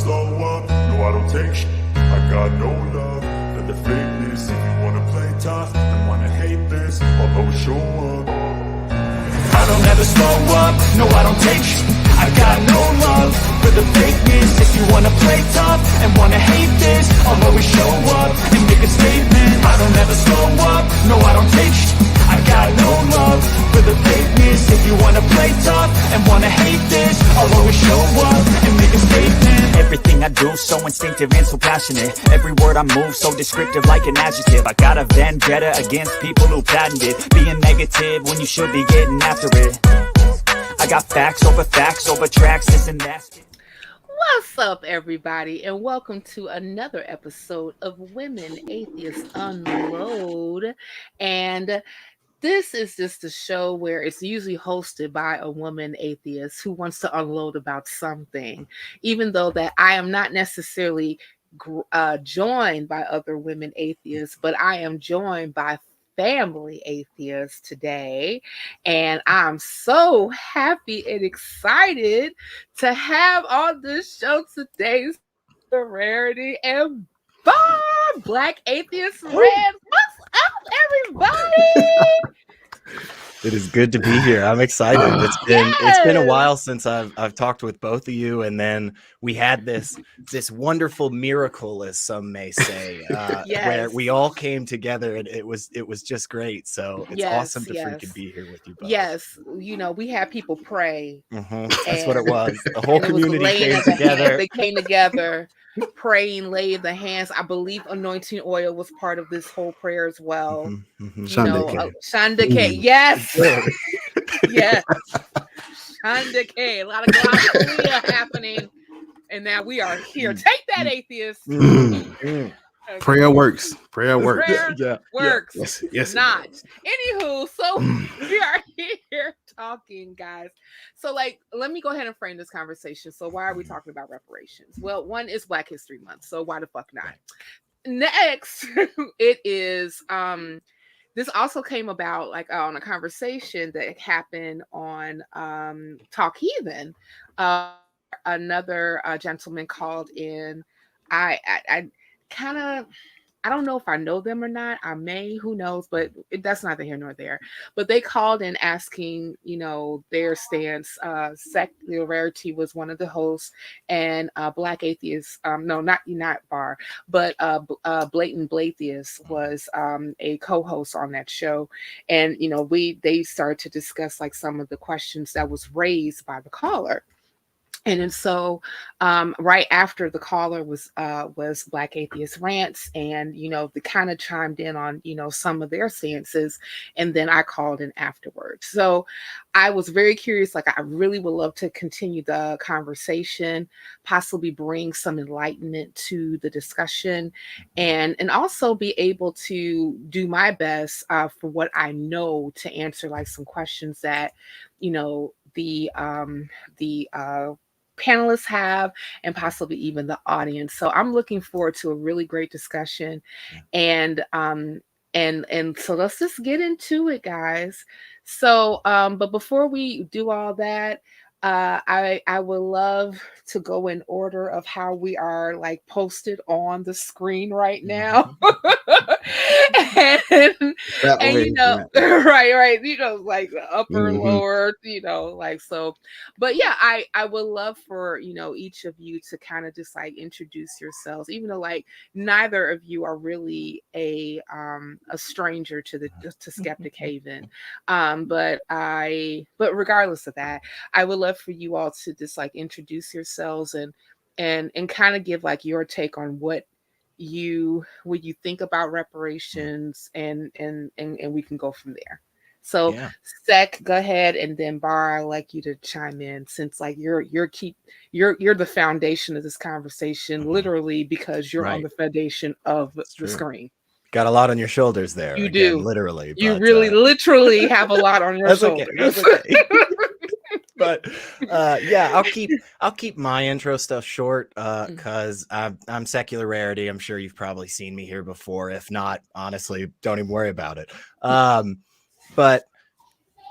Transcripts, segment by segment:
slow up, no I don't take shit. I got no love for the fakeness. If you wanna play tough and wanna hate this, I'll always show up. I don't ever slow up, no I don't take shit. I got no love for the fakeness. If you wanna play tough and wanna hate this, I'll always show up and make a statement. I don't ever slow up, no I don't take shit. I got no love for the fakeness. If you wanna play tough and wanna hate this, I'll always show up and make a statement. Everything I do so instinctive and so passionate. Every word I move so descriptive like an adjective. I got a vendetta against people who patented being negative when you should be getting after it. I got facts over tracks, this and that. What's up, everybody, and welcome to another episode of Women Atheists Unload. And this is just a show where it's usually hosted by a woman atheist who wants to unload about something, even though that I am not necessarily joined by other women atheists, but I am joined by family atheists today, and I'm so happy and excited to have on this show today Rarity and Black Atheist Rants. What's up, everybody? It is good to be here. I'm excited. It's been a while since I've talked with both of you, and then we had this wonderful miracle, as some may say, where we all came together, and it was just great. So it's awesome to freaking be here with you both. Yes, you know, we had people pray. That's what it was. The whole community came together. They came together, praying, laying the hands. I believe anointing oil was part of this whole prayer as well. Shanda K. Yes. Yes. Shanda K. A lot of globulina happening. And now we are here. Take that, atheists. Prayer works. Prayer works. Prayer works. Yes. Not. Anywho, so we are here talking, guys. So, let me go ahead and frame this conversation. So, why are we talking about reparations? Well, one is Black History Month. So, why the fuck not? Next, it is this also came about on a conversation that happened on Talk Haven. Another gentleman called in. I kind of, I don't know if I know them or not. I may, who knows, but that's neither here nor there. But they called in asking, their stance. Rarity was one of the hosts, and Black Atheists, no, not Bar, but Blatant Blatheist was a co-host on that show. And, they started to discuss some of the questions that was raised by the caller. And then so right after the caller was Black Atheist Rants, and they kind of chimed in on some of their stances, and then I called in afterwards. So I was very curious. I really would love to continue the conversation, possibly bring some enlightenment to the discussion, and also be able to do my best for what I know to answer some questions that the panelists have, and possibly even the audience. So I'm looking forward to a really great discussion, and so let's just get into it, guys. So but before we do all that, I would love to go in order of how we are posted on the screen right now. and right, upper, lower, so. But yeah, I would love for each of you to kind of just introduce yourselves, even though neither of you are really a stranger to Skeptic Haven, but regardless of that, I would love for you all to just introduce yourselves and kind of give your take on what you think about reparations, and we can go from there. So Sec, go ahead, and then Bar, I'd like you to chime in, since you're the foundation of this conversation, literally, because you're on the foundation of the screen. Got a lot on your shoulders there. You do, literally. You really literally have a lot on your shoulders. That's okay. But I'll keep my intro stuff short because I'm Secular Rarity. I'm sure you've probably seen me here before. If not, honestly, don't even worry about it. But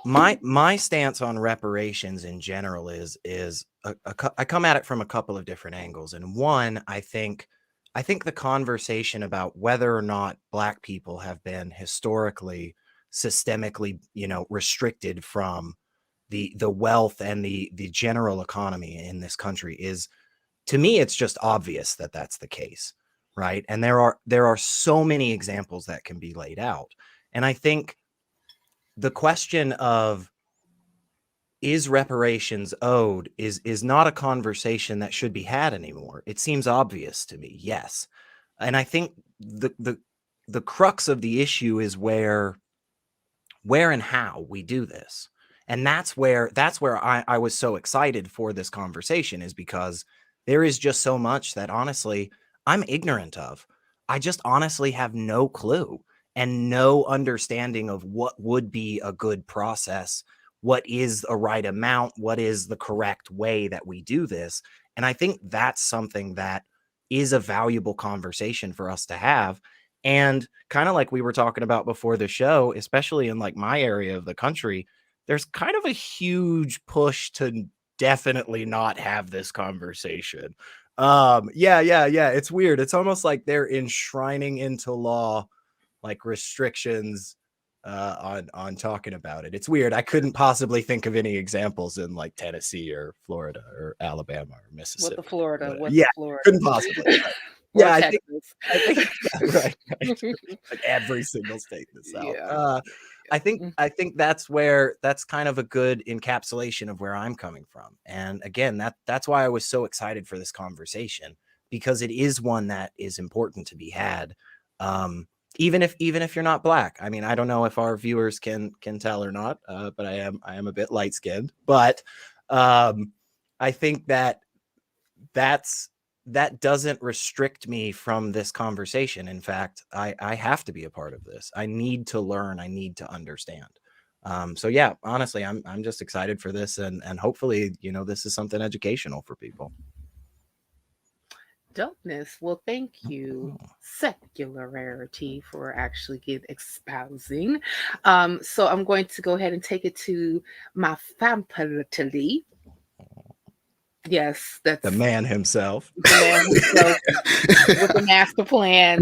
my stance on reparations in general is I come at it from a couple of different angles. And one, I think the conversation about whether or not Black people have been historically systemically, restricted from the wealth and the general economy in this country is, to me, it's just obvious that that's the case, right? And there are so many examples that can be laid out. And I think the question of, is reparations owed, is not a conversation that should be had anymore. It seems obvious to me, yes. And I think the crux of the issue is where and how we do this. And that's where I was so excited for this conversation, is because there is just so much that honestly I'm ignorant of. I just honestly have no clue and no understanding of what would be a good process, what is a right amount, what is the correct way that we do this. And I think that's something that is a valuable conversation for us to have. And kind of like we were talking about before the show, especially in like my area of the country, there's kind of a huge push to definitely not have this conversation. Yeah. It's weird. It's almost like they're enshrining into law like restrictions on talking about it. It's weird. I couldn't possibly think of any examples in like Tennessee or Florida or Alabama or Mississippi. With the Florida. Couldn't possibly. Yeah, I think right. Like every single state in the South. Yeah. I think that's kind of a good encapsulation of where I'm coming from. And again, that's why I was so excited for this conversation, because it is one that is important to be had. Even if you're not Black. I mean, I don't know if our viewers can tell or not, but I am a bit light skinned. But I think that doesn't restrict me from this conversation. In fact, I have to be a part of this. I need to learn. I need to understand. So yeah, honestly, I'm just excited for this, and hopefully, this is something educational for people. Dopeness. Well, thank you, Secular Rarity, for actually espousing. So I'm going to go ahead and take it to my family. Yes, that's the man himself. The man himself with the master plan.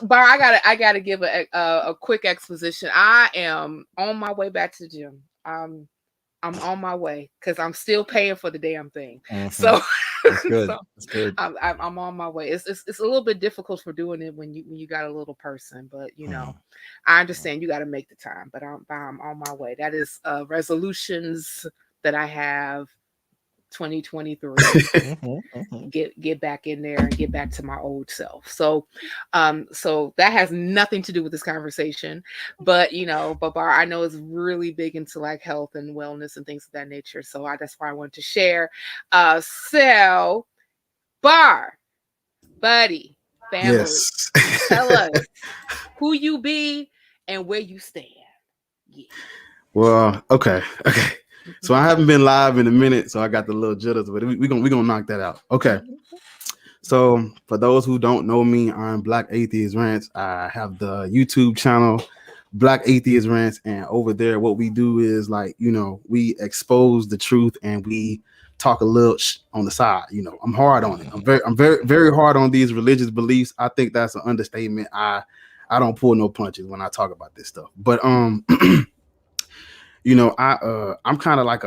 Bar, I gotta give a quick exposition. I am on my way back to the gym. I'm on my way because I'm still paying for the damn thing. Mm-hmm. So that's good. That's good. I'm on my way. It's a little bit difficult for doing it when you got a little person, but I understand you got to make the time. But I'm on my way. That is resolutions that I have. 2023. Get back in there and get back to my old self. So that has nothing to do with this conversation, but Bar, I know is really big into like health and wellness and things of that nature. So that's why I wanted to share. So Bar, buddy, family, yes. Tell us who you be and where you stand. Yeah. Well, okay. So I haven't been live in a minute, so I got the little jitters, but we're gonna knock that out. Okay. So for those who don't know me, I'm Black Atheist Rants. I have the YouTube channel Black Atheist Rants, and over there, what we do is we expose the truth and we talk a little on the side. I'm hard on it. I'm very, very hard on these religious beliefs. I think that's an understatement. I don't pull no punches when I talk about this stuff. But I'm kind of like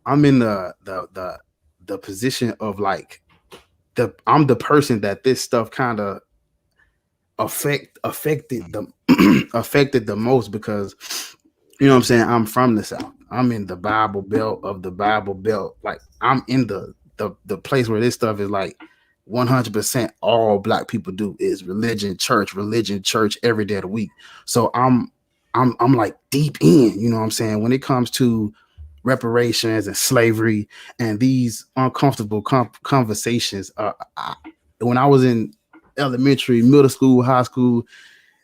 I'm in the position of like I'm the person that this stuff kind of affected the most, because what I'm saying, I'm from the South. I'm in the Bible Belt of the Bible Belt. Like I'm in the place where this stuff is like 100% all Black people do is religion, church every day of the week. So I'm like deep in, what I'm saying, when it comes to reparations and slavery and these uncomfortable conversations. When I was in elementary, middle school, high school,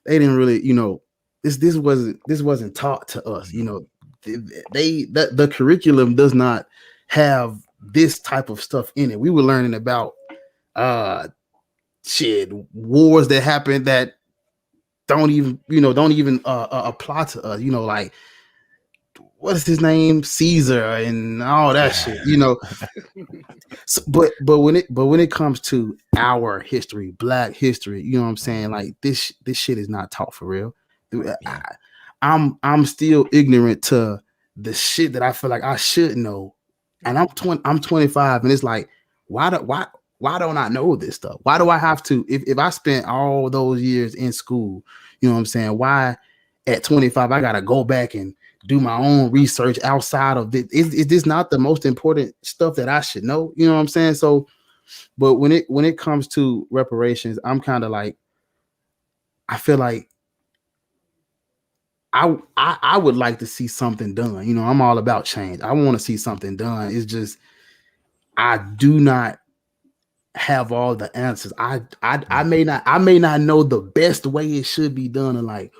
they didn't really, this wasn't taught to us. The curriculum does not have this type of stuff in it. We were learning about wars that happened that don't even apply to us, like what is his name, Caesar, and all that shit, you know. So, but when it comes to our history, Black history, you know what I'm saying? Like this shit is not taught for real. Yeah. I'm still ignorant to the shit that I feel like I should know, and I'm 25, and it's like, why don't I know this stuff? Why do I have to? If I spent all those years in school, you know what I'm saying? Why at 25 I gotta go back and do my own research outside of this? Is this not the most important stuff that I should know? You know what I'm saying? So, but when it comes to reparations, I'm kind of like, I feel like I would like to see something done. You know, I'm all about change. I want to see something done. It's just I do not have all the answers. I may not know the best way it should be done, and like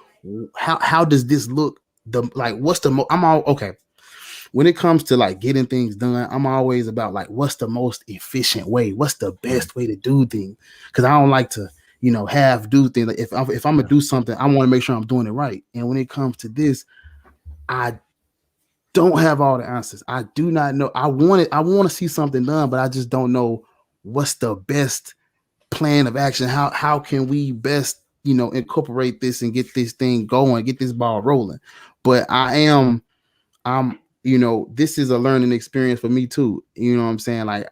how does this look? What's the I'm all okay. When it comes to like getting things done, I'm always about like what's the most efficient way, what's the best way to do things, because I don't like to, you know, do things. Like if I'm gonna do something, I want to make sure I'm doing it right. And when it comes to this, I don't have all the answers. I do not know. I want to see something done, but I just don't know what's the best plan of action. How can we best, you know, incorporate this and get this thing going, get this ball rolling? But I'm, you know, this is a learning experience for me too. You know what I'm saying? Like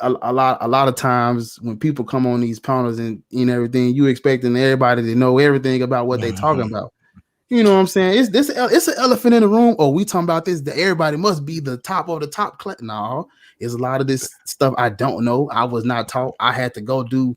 a lot of times when people come on these panels and everything, you expecting everybody to know everything about what they talking about. You know what I'm saying? It's an elephant in the room. Oh, we talking about this, that everybody must be the top of the top class. No, it's a lot of this stuff I don't know. I was not taught. I had to go do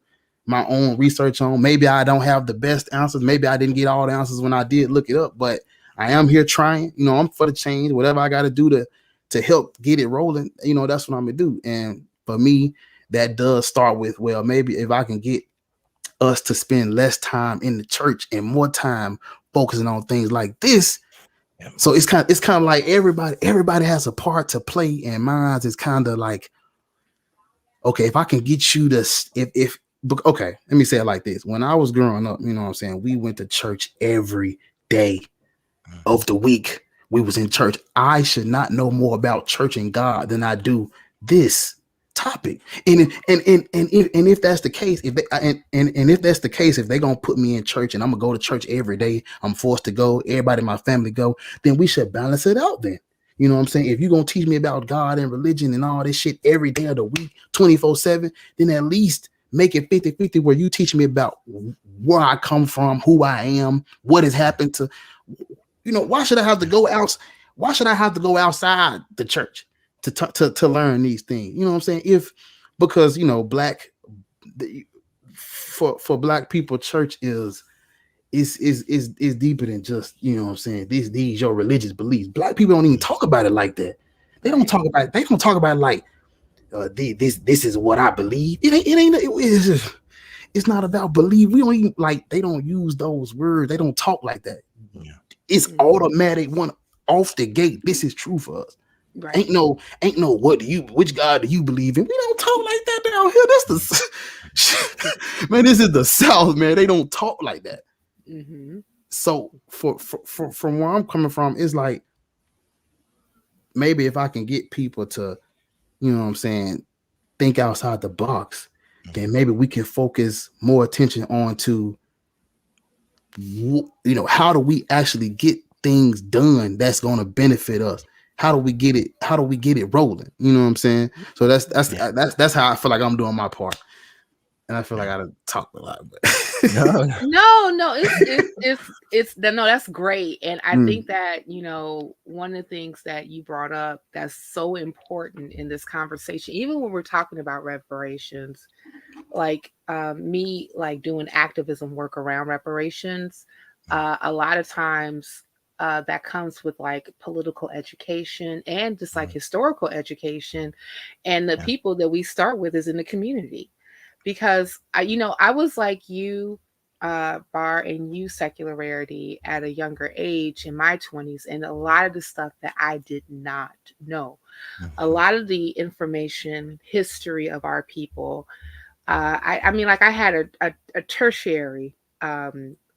my own research on. Maybe I don't have the best answers. Maybe I didn't get all the answers when I did look it up, but I am here trying. You know, I'm for the change. Whatever I got to do to help get it rolling, you know, that's what I'm gonna do. And for me, that does start with, well, maybe if I can get us to spend less time in the church and more time focusing on things like this. Yeah. So it's kind of like everybody has a part to play, and mine is kind of like, okay, if I can get you to okay, let me say it like this. When I was growing up, you know what I'm saying, we went to church every day of the week. We was in church. I should not know more about church and God than I do this topic. And if that's the case, if that's the case, if they're gonna put me in church and I'm gonna go to church every day, I'm forced to go, everybody in my family go, then we should balance it out then. You know what I'm saying? If you're gonna teach me about God and religion and all this shit every day of the week, 24/7, then at least make it 50-50 where you teach me about where I come from, who I am, what has happened to, you know, why should I have to go out? Why should I have to go outside the church to learn these things? You know what I'm saying? Because you know, for Black people, church is deeper than just, you know what I'm saying, these your religious beliefs. Black people don't even talk about it like that. They don't talk about it. They don't talk about it like this is what I believe. It's not about belief. We don't even like, they don't use those words. They don't talk like that. Yeah. It's automatic one off the gate. This is true for us. Right. Ain't no which God do you believe in? We don't talk like that down here. Man, this is the South, man. They don't talk like that. Mm-hmm. So from where I'm coming from, it's like, maybe if I can get people to, you know what I'm saying, think outside the box, then maybe we can focus more attention on to, you know, how do we actually get things done that's going to benefit us? How do we get it rolling? You know what I'm saying? So that's how I feel like I'm doing my part. And I feel like I talked a lot, but no, that's great. And I think that, you know, one of the things that you brought up that's so important in this conversation, even when we're talking about reparations, like me, like doing activism work around reparations, a lot of times that comes with like political education and just like historical education. And the people that we start with is in the community. Because I was like you, Bar, and you, Secular Rarity, at a younger age in my 20s, and a lot of the stuff that I did not know, a lot of the information, history of our people. I mean, like I had a tertiary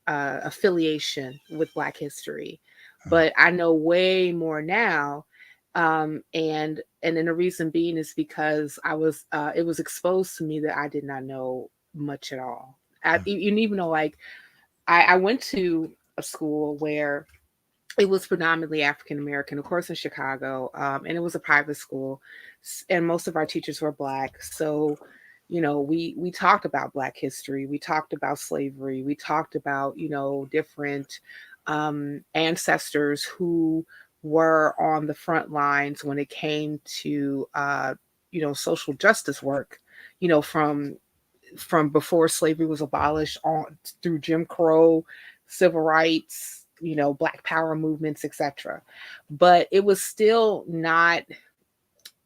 affiliation with Black history, but I know way more now. And then the reason being is because it was exposed to me that I did not know much at all. You even know, like, I went to a school where it was predominantly African American, of course, in Chicago, and it was a private school, and most of our teachers were Black. So, we talked about Black history, we talked about slavery, we talked about different ancestors who were on the front lines when it came to social justice work, from before slavery was abolished on through Jim Crow, civil rights, Black Power movements, etc. But it was still not.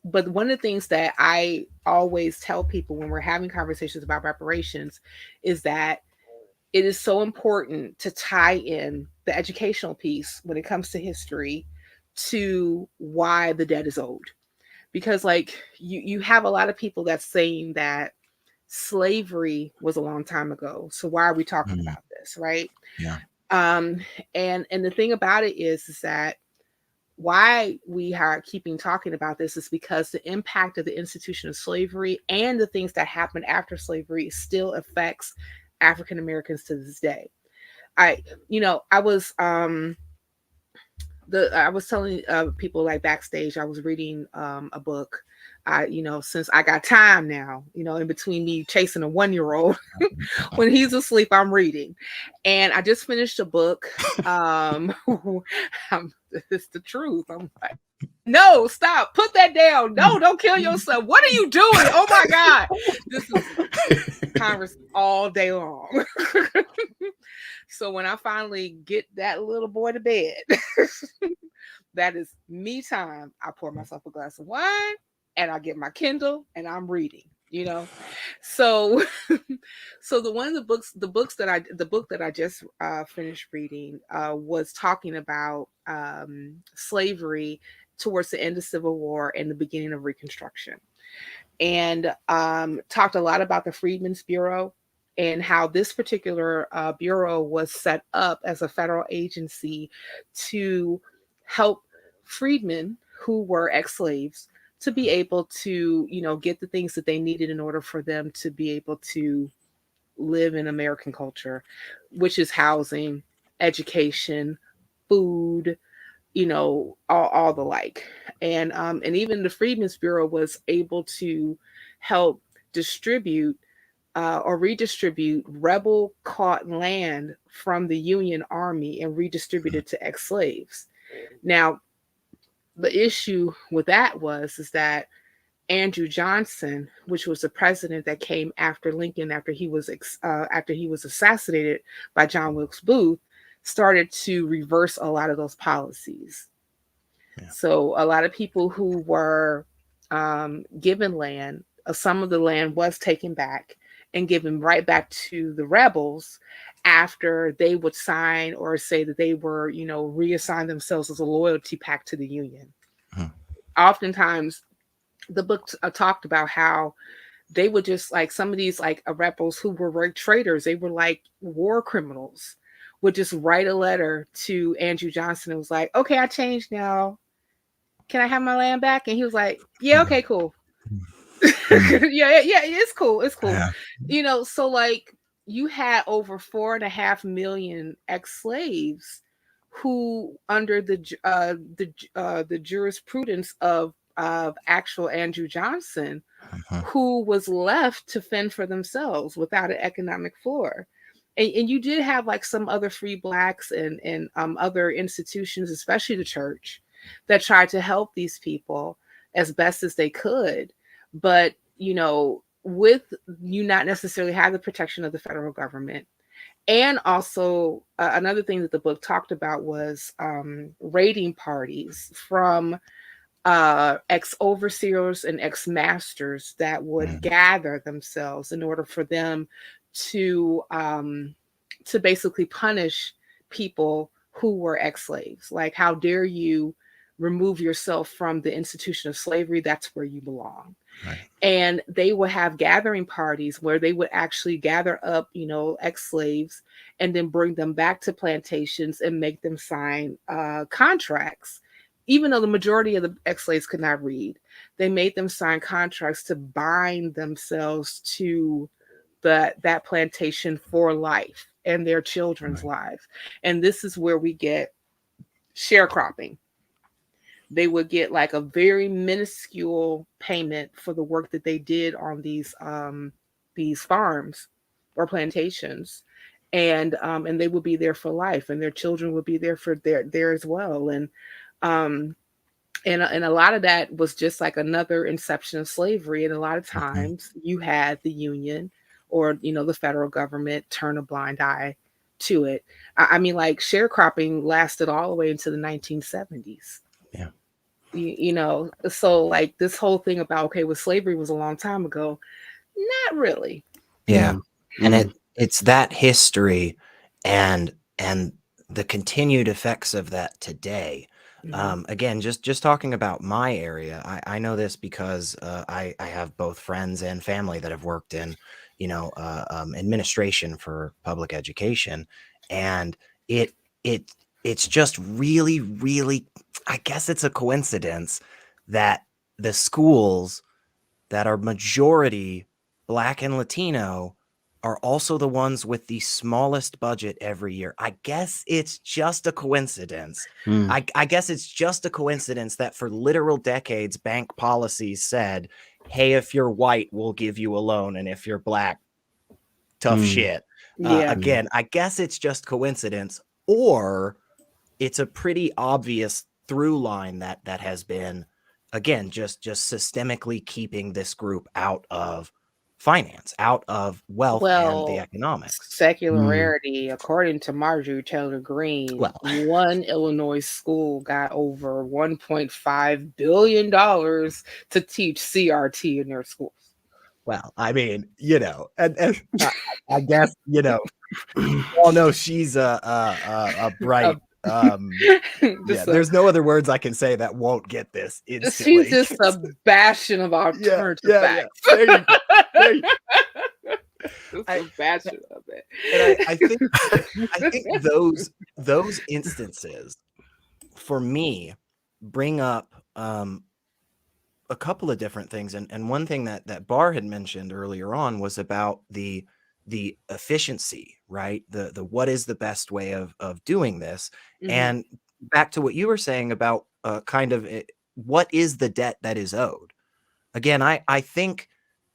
But one of the things that I always tell people when we're having conversations about reparations is that it is so important to tie in the educational piece when it comes to history to why the debt is owed. Because, like, you have a lot of people that's saying that slavery was a long time ago, so why are we talking about this, right? Yeah. And the thing about it is that why we are keeping talking about this is because the impact of the institution of slavery and the things that happened after slavery still affects African Americans to this day. I was telling people, like, backstage, I was reading a book. Since I got time now, in between me chasing a 1-year-old, when he's asleep, I'm reading. And I just finished a book. It's the truth. I'm like, no, stop, put that down. No, don't kill yourself. What are you doing? Oh my God. This is Congress all day long. So when I finally get that little boy to bed, that is me time. I pour myself a glass of wine and I get my Kindle and I'm reading, So, so the book that I just finished reading was talking about slavery towards the end of Civil War and the beginning of Reconstruction, and talked a lot about the Freedmen's Bureau and how this particular bureau was set up as a federal agency to help freedmen who were ex-slaves to be able to, get the things that they needed in order for them to be able to live in American culture, which is housing, education, food, all the like. And even the Freedmen's Bureau was able to help distribute or redistribute rebel caught land from the Union Army and redistribute it to ex-slaves. Now, the issue with that is that Andrew Johnson, which was the president that came after Lincoln, after he was assassinated by John Wilkes Booth, started to reverse a lot of those policies. Yeah. So a lot of people who were given land, some of the land was taken back and given right back to the rebels after they would sign or say that they were, reassign themselves as a loyalty pact to the Union. Oftentimes, the book talked about how they would just, like, some of these, like, rebels who were like traitors, they were like war criminals, would just write a letter to Andrew Johnson and was like, okay, I changed now. Can I have my land back? And he was like, yeah, okay, cool. yeah, it's cool. It's cool. Yeah. So, like, you had over 4.5 million ex-slaves who, under the jurisprudence of actual Andrew Johnson, who was left to fend for themselves without an economic floor. And you did have, like, some other free Blacks and other institutions, especially the church, that tried to help these people as best as they could. But, with you not necessarily have the protection of the federal government. And also another thing that the book talked about was raiding parties from ex-overseers and ex-masters that would gather themselves in order for them to basically punish people who were ex-slaves. Like, how dare you remove yourself from the institution of slavery, that's where you belong. Right. And they would have gathering parties where they would actually gather up, ex-slaves, and then bring them back to plantations and make them sign contracts. Even though the majority of the ex-slaves could not read, they made them sign contracts to bind themselves to that plantation for life and their children's lives. And this is where we get sharecropping. They would get like a very minuscule payment for the work that they did on these farms or plantations, and they would be there for life, and their children would be there for there as well. And a lot of that was just like another inception of slavery. And a lot of times you had the union or the federal government turn a blind eye to it. I mean, like, sharecropping lasted all the way into the 1970s. Yeah. So like this whole thing about, okay, well, slavery was a long time ago. Not really. Yeah. And it's that history and the continued effects of that today. Again, just talking about my area, I know this because I have both friends and family that have worked in, administration for public education, and it's just really, really, I guess it's a coincidence that the schools that are majority Black and Latino are also the ones with the smallest budget every year. I guess it's just a coincidence. I guess it's just a coincidence that for literal decades, bank policies said, hey, if you're white, we'll give you a loan. And if you're Black, tough shit. Again, I guess it's just coincidence, or it's a pretty obvious through line that has been, again, just systemically keeping this group out of finance, out of wealth and the economics. Secular Rarity, according to Marjorie Taylor Greene, one Illinois school got over $1.5 billion to teach CRT in their schools. Well, I mean, and I guess, all know she's a bright. There's no other words I can say that won't get this instantly. She's just a bastion of alternative facts. There you go. A bastion of it. And I think those instances for me bring up a couple of different things, and one thing that Bar had mentioned earlier on was about the efficiency, right? The what is the best way of doing this, and back to what you were saying about what is the debt that is owed. Again, I think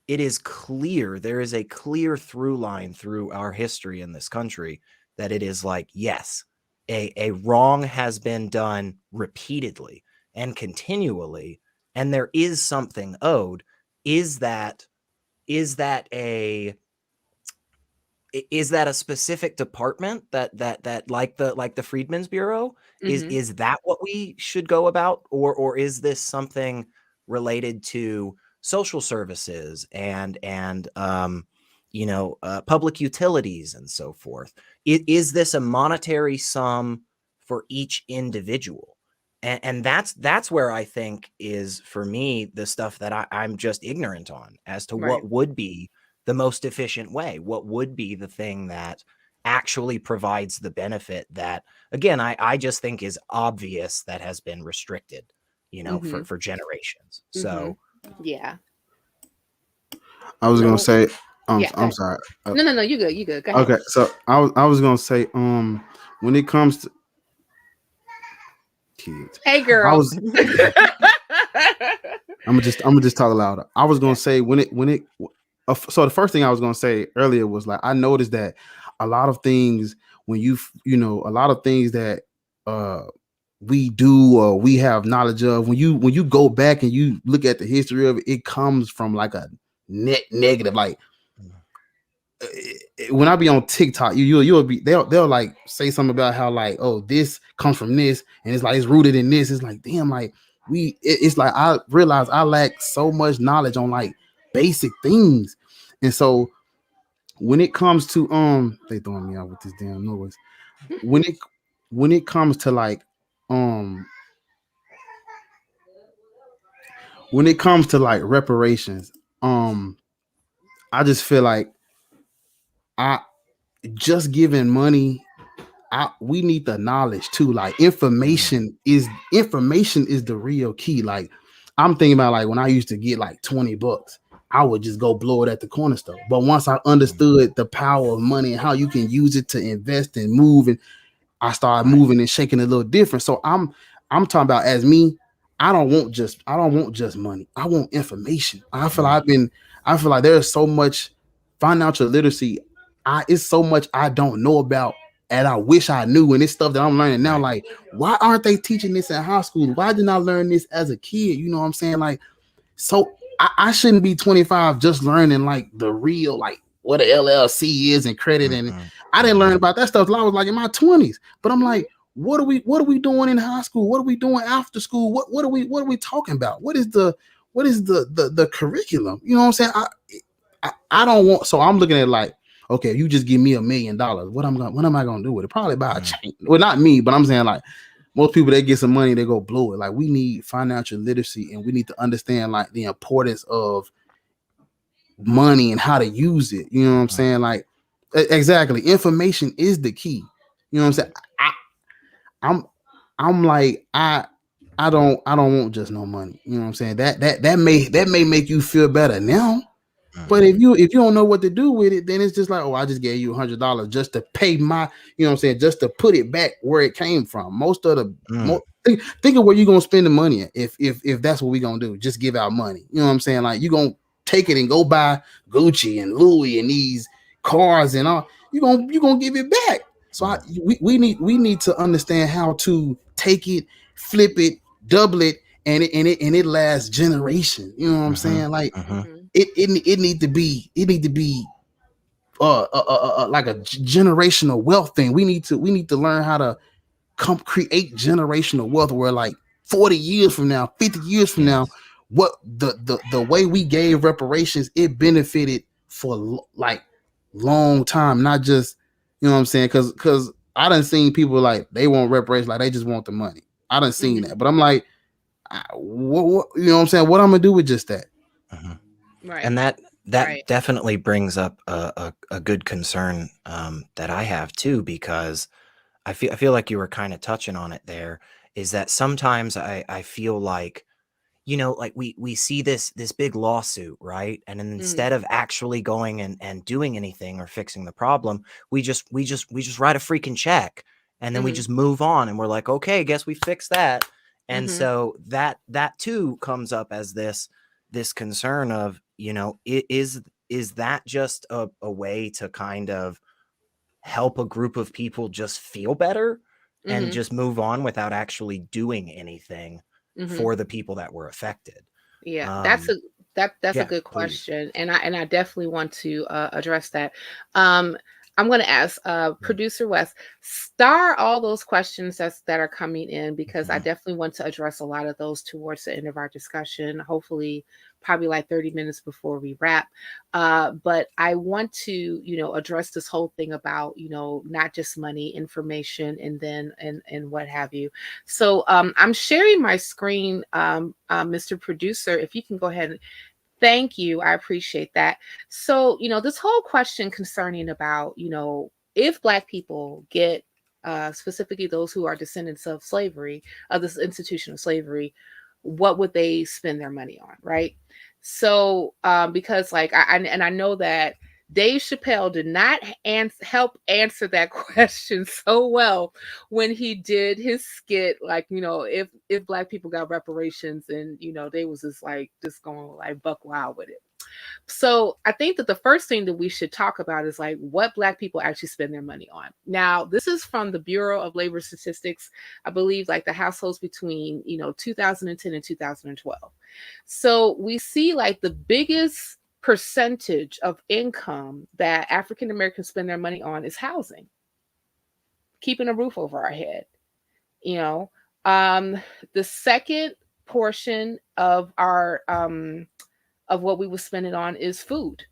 it is clear, there is a clear through line through our history in this country that it is like, yes, a wrong has been done repeatedly and continually, and there is something owed. Is that a specific department that like the Freedmen's Bureau? Is that what we should go about, or is this something related to social services and public utilities and so forth? Is this a monetary sum for each individual? And that's where I think is, for me, the stuff that I'm just ignorant on as to what would be the most efficient way, what would be the thing that actually provides the benefit that, again, I just think is obvious that has been restricted, for generations. So yeah. I was gonna say, I'm sorry. No, you good. Go ahead. Okay, so I was gonna say, when it comes to kids, hey girl, I'm gonna just talk louder. I was gonna say so the first thing I was gonna say earlier was, like, I noticed that a lot of things, when a lot of things that we do or we have knowledge of, when you go back and you look at the history of it, it comes from like a net negative. Like, when I be on TikTok, you'll be, they'll like say something about how, like, oh, this comes from this, and it's like it's rooted in this. It's like, damn, like it's like I realize I lack so much knowledge on like basic things. And so when it comes to they throwing me out with this damn noise. When it comes to like when it comes to like reparations, I just feel like I just giving money. We need the knowledge too. Like information is the real key. Like I'm thinking about like when I used to get like $20, I would just go blow it at the corner store. But once I understood the power of money and how you can use it to invest and move, and I started moving and shaking a little different. So I'm talking about as me. I don't want just money. I want information. I feel like there's so much financial literacy. It's so much I don't know about, and I wish I knew. And it's stuff that I'm learning now. Like, why aren't they teaching this in high school? Why didn't I learn this as a kid? You know what I'm saying? Like, so I shouldn't be 25 just learning like the real, like what a LLC is and credit. And I didn't learn about that stuff till I was like in my 20s. But I'm like, what are we doing in high school? What are we doing after school? What are we talking about? What is the curriculum? You know what I'm saying? I don't want. So I'm looking at it like, okay, you just give me $1 million. What am I gonna do with it? Probably buy a chain. Well, not me, but I'm saying like most people that get some money, they go blow it. Like we need financial literacy, and we need to understand like the importance of money and how to use it. You know what I'm saying? Like exactly, information is the key. You know what I'm saying? I'm like I don't want just no money. You know what I'm saying? That may make you feel better now. But if you don't know what to do with it, then it's just like, oh, I just gave you $100 just to pay my, you know what I'm saying, just to put it back where it came from. Most of the think of where you're gonna spend the money at if that's what we're gonna do, just give out money. You know what I'm saying? Like you're gonna take it and go buy Gucci and Louis and these cars and all, you're gonna give it back. So we need to understand how to take it, flip it, double it, and it lasts generation. You know what I'm saying? Like it need to be like a generational wealth thing. We need to learn how to create generational wealth where like 40 years from now, 50 years from now, what the way we gave reparations, it benefited for like long time, not just, you know what I'm saying? Because I done seen people like they want reparations, like they just want the money. I done seen that, but I'm like, what you know what I'm saying? What I'm gonna do with just that? Right. And that definitely brings up a good concern that I have too, because I feel like you were kind of touching on it there, is that sometimes I feel like, you know, like we see this big lawsuit, right? And then instead of actually going and doing anything or fixing the problem, we just write a freaking check, and then we just move on, and we're like, okay, guess we fixed that. And so that too comes up as this concern of, you know, is that just a way to kind of help a group of people just feel better and just move on without actually doing anything for the people that were affected? Yeah, that's a good question, and I definitely want to address that. I'm going to ask producer Wes, star all those questions that are coming in, because I definitely want to address a lot of those towards the end of our discussion. Hopefully, probably like 30 minutes before we wrap. But I want to, you know, address this whole thing about, you know, not just money, information, and then and what have you. So I'm sharing my screen, Mr. Producer. If you can go ahead and thank you. I appreciate that. So, you know, this whole question concerning about, you know, if Black people get, specifically those who are descendants of slavery, of this institution of slavery, what would they spend their money on, right? So, because like, I know that Dave Chappelle did not help answer that question so well when he did his skit, like, you know, if Black people got reparations, and, you know, they was just going like buck wild with it. So I think that the first thing that we should talk about is like what Black people actually spend their money on. Now, this is from the Bureau of Labor Statistics, I believe, like the households between, you know, 2010 and 2012. So we see like the biggest percentage of income that African Americans spend their money on is housing, keeping a roof over our head. You know, the second portion of our of what we were spending on is food,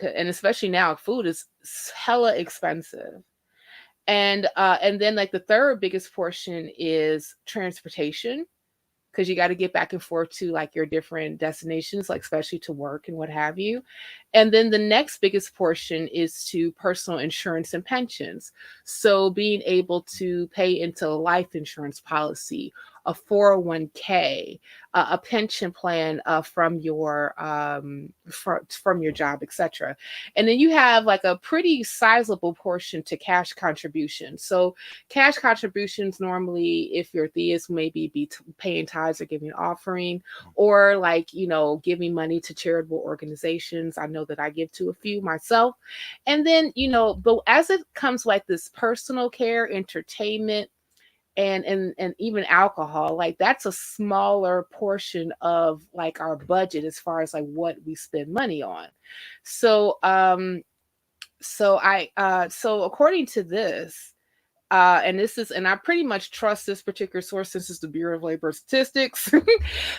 and especially now, food is hella expensive. And then like the third biggest portion is transportation, because you got to get back and forth to like your different destinations, like especially to work and what have you. And then the next biggest portion is to personal insurance and pensions. So being able to pay into a life insurance policy, a 401k, a pension plan from your job, etc. And then you have like a pretty sizable portion to cash contributions. So cash contributions normally, if you're theist, maybe be paying tithes or giving offering, or like, you know, giving money to charitable organizations. I know that I give to a few myself. And then, you know, but as it comes like this personal care, entertainment, and even alcohol, like that's a smaller portion of like our budget as far as like what we spend money on. So so according to this, and I pretty much trust this particular source, since it's the Bureau of Labor Statistics,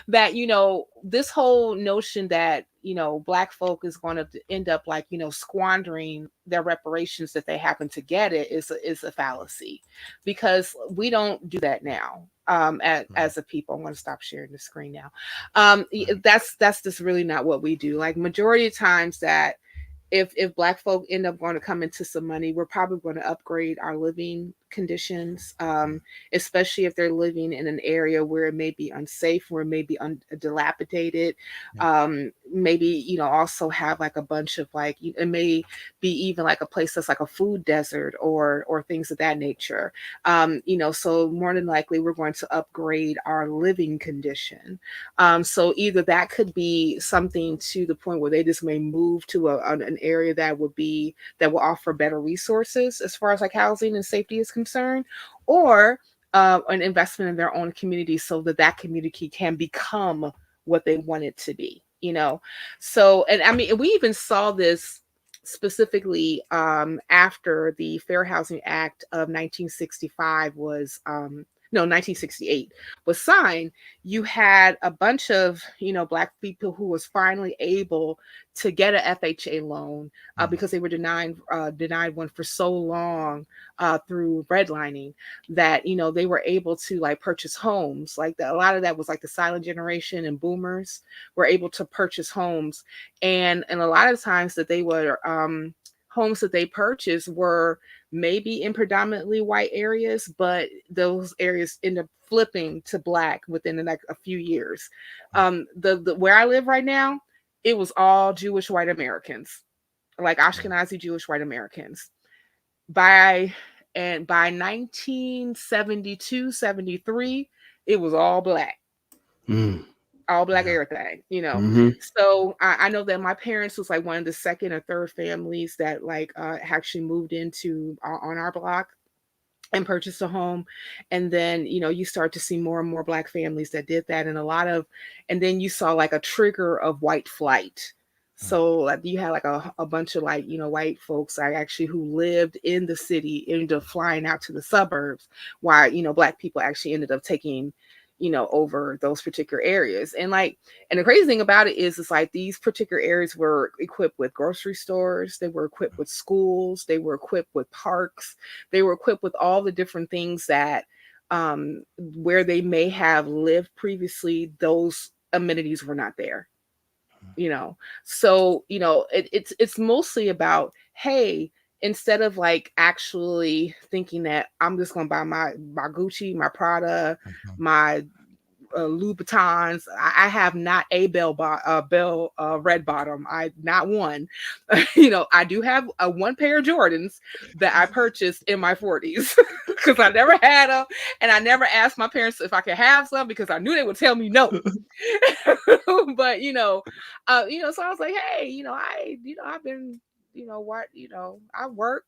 that, you know, this whole notion that, you know, Black folk is going to end up like, you know, squandering their reparations that they happen to get it is a fallacy, because we don't do that now. As a people, I'm going to stop sharing the screen now. That's just really not what we do. Like majority of times that if Black folk end up going to come into some money, we're probably going to upgrade our living conditions, especially if they're living in an area where it may be unsafe, where it may be dilapidated. Maybe, you know, also have like a bunch of like, it may be even like a place that's like a food desert or things of that nature. You know, so more than likely we're going to upgrade our living condition. So either that could be something to the point where they just may move to an area that will offer better resources as far as like housing and safety is concerned, or an investment in their own community so that community can become what they want it to be, you know. So, and I mean, we even saw this specifically after the Fair Housing Act of 1965 was 1968 was signed. You had a bunch of, you know, Black people who was finally able to get a FHA loan because they were denied one for so long through redlining, that, you know, they were able to like purchase homes. Like a lot of that was like the silent generation and boomers were able to purchase homes, and a lot of times that they were homes that they purchased were maybe in predominantly white areas, but those areas end up flipping to Black within like a few years. The where I live right now, it was all Jewish white Americans, like Ashkenazi Jewish white Americans. By 1972, 73, it was all Black. All Black everything, you know. So I know that my parents was like one of the second or third families that like actually moved into on our block and purchased a home. And then, you know, you start to see more and more Black families that did that, and then you saw like a trigger of white flight. So like you had like a bunch of like, you know, white folks actually who lived in the city ended up flying out to the suburbs, while, you know, Black people actually ended up taking, you know, over those particular areas. And the crazy thing about it is, it's like these particular areas were equipped with grocery stores, they were equipped with schools, they were equipped with parks, they were equipped with all the different things that where they may have lived previously, those amenities were not there, you know. So, you know, it's mostly about, hey, instead of like actually thinking that I'm just going to buy my Gucci, my Prada, my Louboutins. I have not a red bottom. I not one. You know, I do have one pair of Jordans that I purchased in my 40s because I never had them, and I never asked my parents if I could have some because I knew they would tell me no. But so I was like, hey, I've been, I work.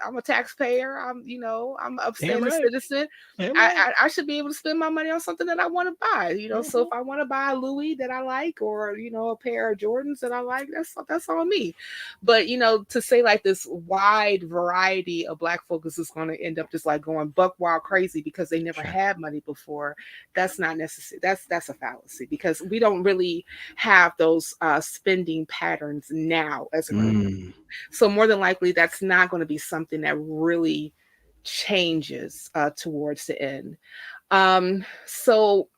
I'm a taxpayer. I'm an upstanding citizen. I should be able to spend my money on something that I want to buy. So if I want to buy a Louis that I like, or a pair of Jordans that I like, that's on me. But to say like this wide variety of Black folks is going to end up just like going buck wild crazy because they never had money before, that's not necessary. That's a fallacy, because we don't really have those spending patterns now as a group. So more than likely, that's not going to be something that really changes towards the end. So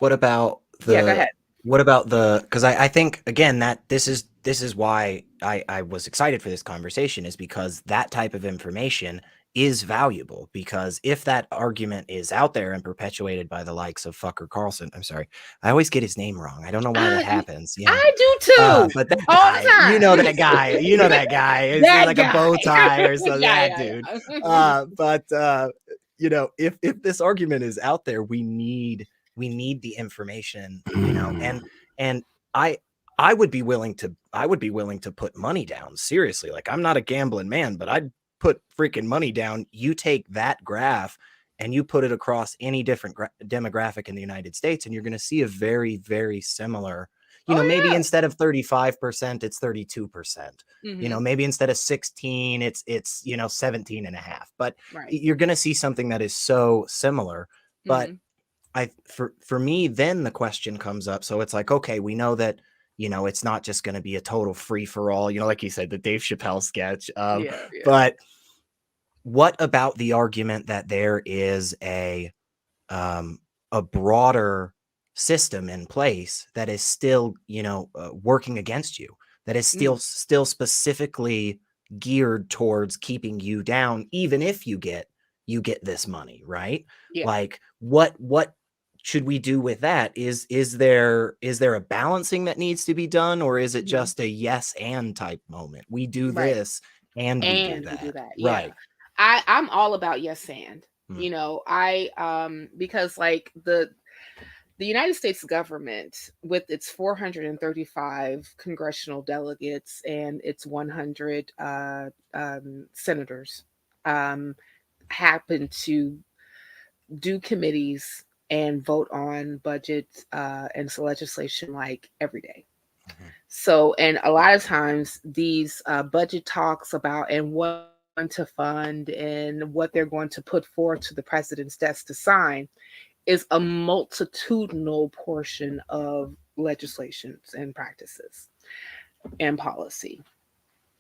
What about the? Yeah, go ahead. What about the? Because I think again that this is why I was excited for this conversation, is because that type of information is valuable. Because if that argument is out there and perpetuated by the likes of fucker Coalson, I'm sorry, I always get his name wrong. I don't know why that happens. Yeah. I do too. But that All the guy, time. you know that guy, it's That like a bow guy. tie or something. Yeah, That yeah, dude. yeah. But if this argument is out there, we need the information, and I would be willing to put money down. Seriously, like I'm not a gambling man, but I'd put freaking money down. You take that graph and you put it across any different demographic in the United States, and you're going to see a very, very similar. Maybe Yeah. instead of 35%, it's 32%. Mhm. Maybe instead of 16, it's 17 and a half. But Right. you're going to see something that is so similar. But for me, then the question comes up. So it's like, okay, we know that, it's not just going to be a total free for all, like you said, the Dave Chappelle sketch. Yeah. But what about the argument that there is a broader system in place that is still, working against you, that is still specifically geared towards keeping you down, even if you get this money, right? Yeah. Like what should we do with that? Is there a balancing that needs to be done, or is it just a yes and type moment? We do Right. this and we do that. Yeah. Right. I'm all about yes and. Mm. Because like the United States government, with its 435 congressional delegates and its 100 senators, happen to do committees and vote on budgets and legislation like every day. So, and a lot of times these budget talks about and what to fund and what they're going to put forth to the president's desk to sign is a multitudinal portion of legislations and practices and policy,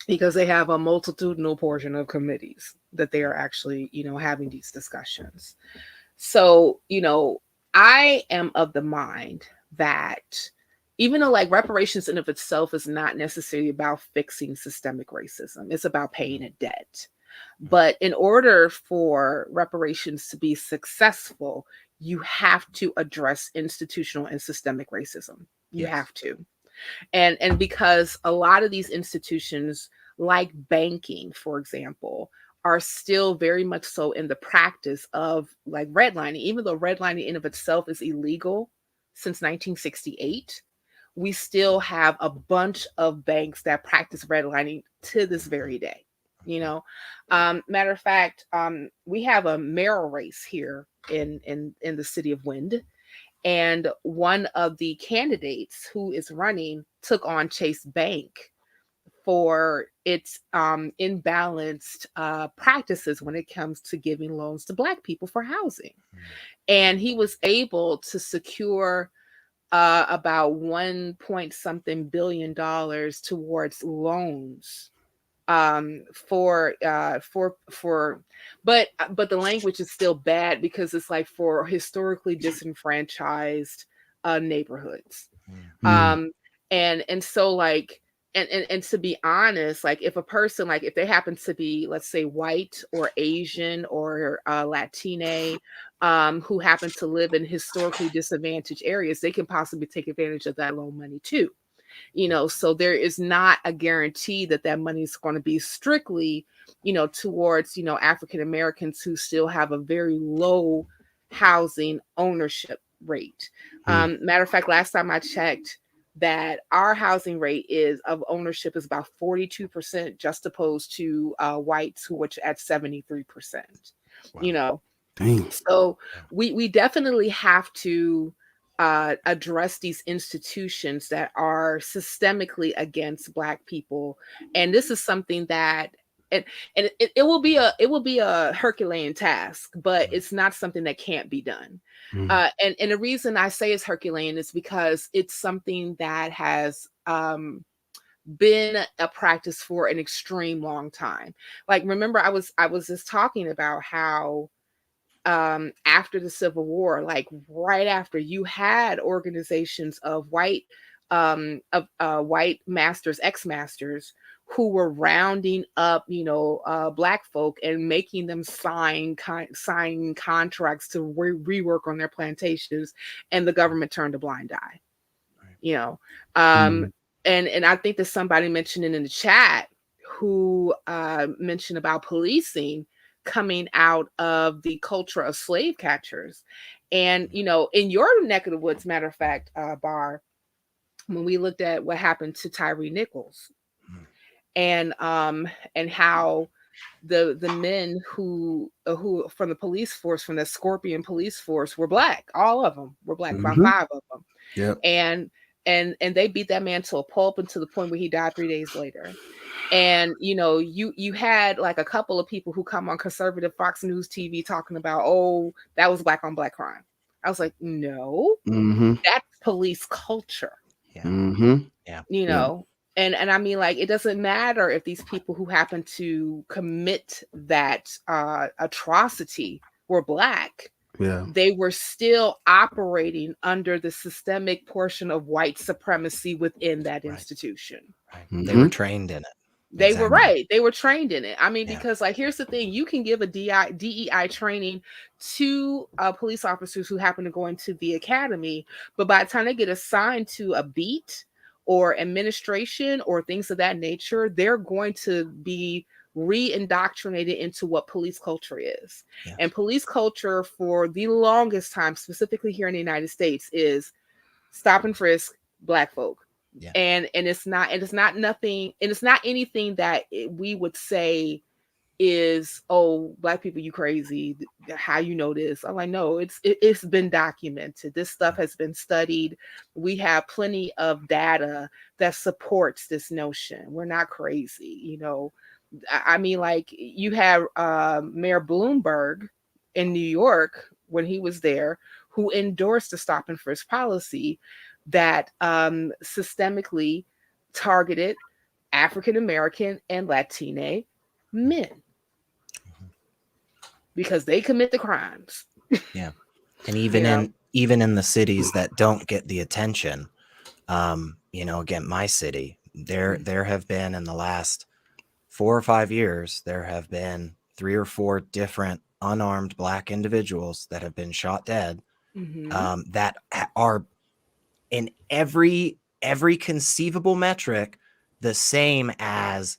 because they have a multitudinal portion of committees that they are actually, having these discussions. So, I am of the mind that even though like reparations in of itself is not necessarily about fixing systemic racism, it's about paying a debt. But in order for reparations to be successful, you have to address institutional and systemic racism. You have to. And because a lot of these institutions, like banking, for example, are still very much so in the practice of like redlining, even though redlining in of itself is illegal since 1968. We still have a bunch of banks that practice redlining to this very day. Matter of fact, we have a mayoral race here in the city of Wind, and one of the candidates who is running took on Chase Bank for its imbalanced practices when it comes to giving loans to Black people for housing. And he was able to secure about 1 point something billion dollars towards loans but the language is still bad because it's like for historically disenfranchised neighborhoods. And so like and to be honest, like if a person, like if they happen to be, let's say, white or Asian or Latine, who happen to live in historically disadvantaged areas, they can possibly take advantage of that loan money too. So there is not a guarantee that that money is going to be strictly, towards, African Americans who still have a very low housing ownership rate. Matter of fact, last time I checked, that our housing rate of ownership is about 42%, just opposed to whites, who which at 73%. Wow. Dang. So we definitely have to address these institutions that are systemically against Black people, and this is something that it will be a Herculean task, but it's not something that can't be done. And the reason I say it's Herculean is because it's something that has been a practice for an extreme long time. Like, remember, I was just talking about how after the Civil War, like right after, you had organizations of white masters, ex-masters, who were rounding up, Black folk and making them sign contracts to rework on their plantations, and the government turned a blind eye. You know, and I think that somebody mentioned it in the chat, who mentioned about policing coming out of the culture of slave catchers. And in your neck of the woods, matter of fact, Bar, when we looked at what happened to Tyree Nichols, and how the men who from the police force, from the Scorpion police force, were Black. All of them were Black, about 5 of them. Yep. And they beat that man to a pulp, and to the point where he died 3 days later. And you had like a couple of people who come on conservative Fox News TV talking about, oh, that was Black on Black crime. I was like, no, that's police culture. Yeah. And I mean, like, it doesn't matter if these people who happen to commit that atrocity were Black. Yeah. They were still operating under the systemic portion of white supremacy within that institution. Right. They were trained in it. They were right. They were trained in it. I mean, because like, here's the thing: you can give a DEI training to police officers who happen to go into the academy, but by the time they get assigned to a beat or administration or things of that nature, they're going to be re-indoctrinated into what police culture is. Yes. And police culture, for the longest time, specifically here in the United States, is stop and frisk Black folk. Yeah. And it's not anything that we would say is, oh, Black people, you crazy, how you know this. I'm like, no, it's been documented. This stuff has been studied. We have plenty of data that supports this notion. We're not crazy. I mean, like, you have Mayor Bloomberg in New York, when he was there, who endorsed the stop and frisk policy that systemically targeted African American and Latina men because they commit the crimes. Yeah. And even in the cities that don't get the attention, again, my city, there have been, in the last 4 or 5 years, there have been 3 or 4 different unarmed Black individuals that have been shot dead, that are in every conceivable metric the same as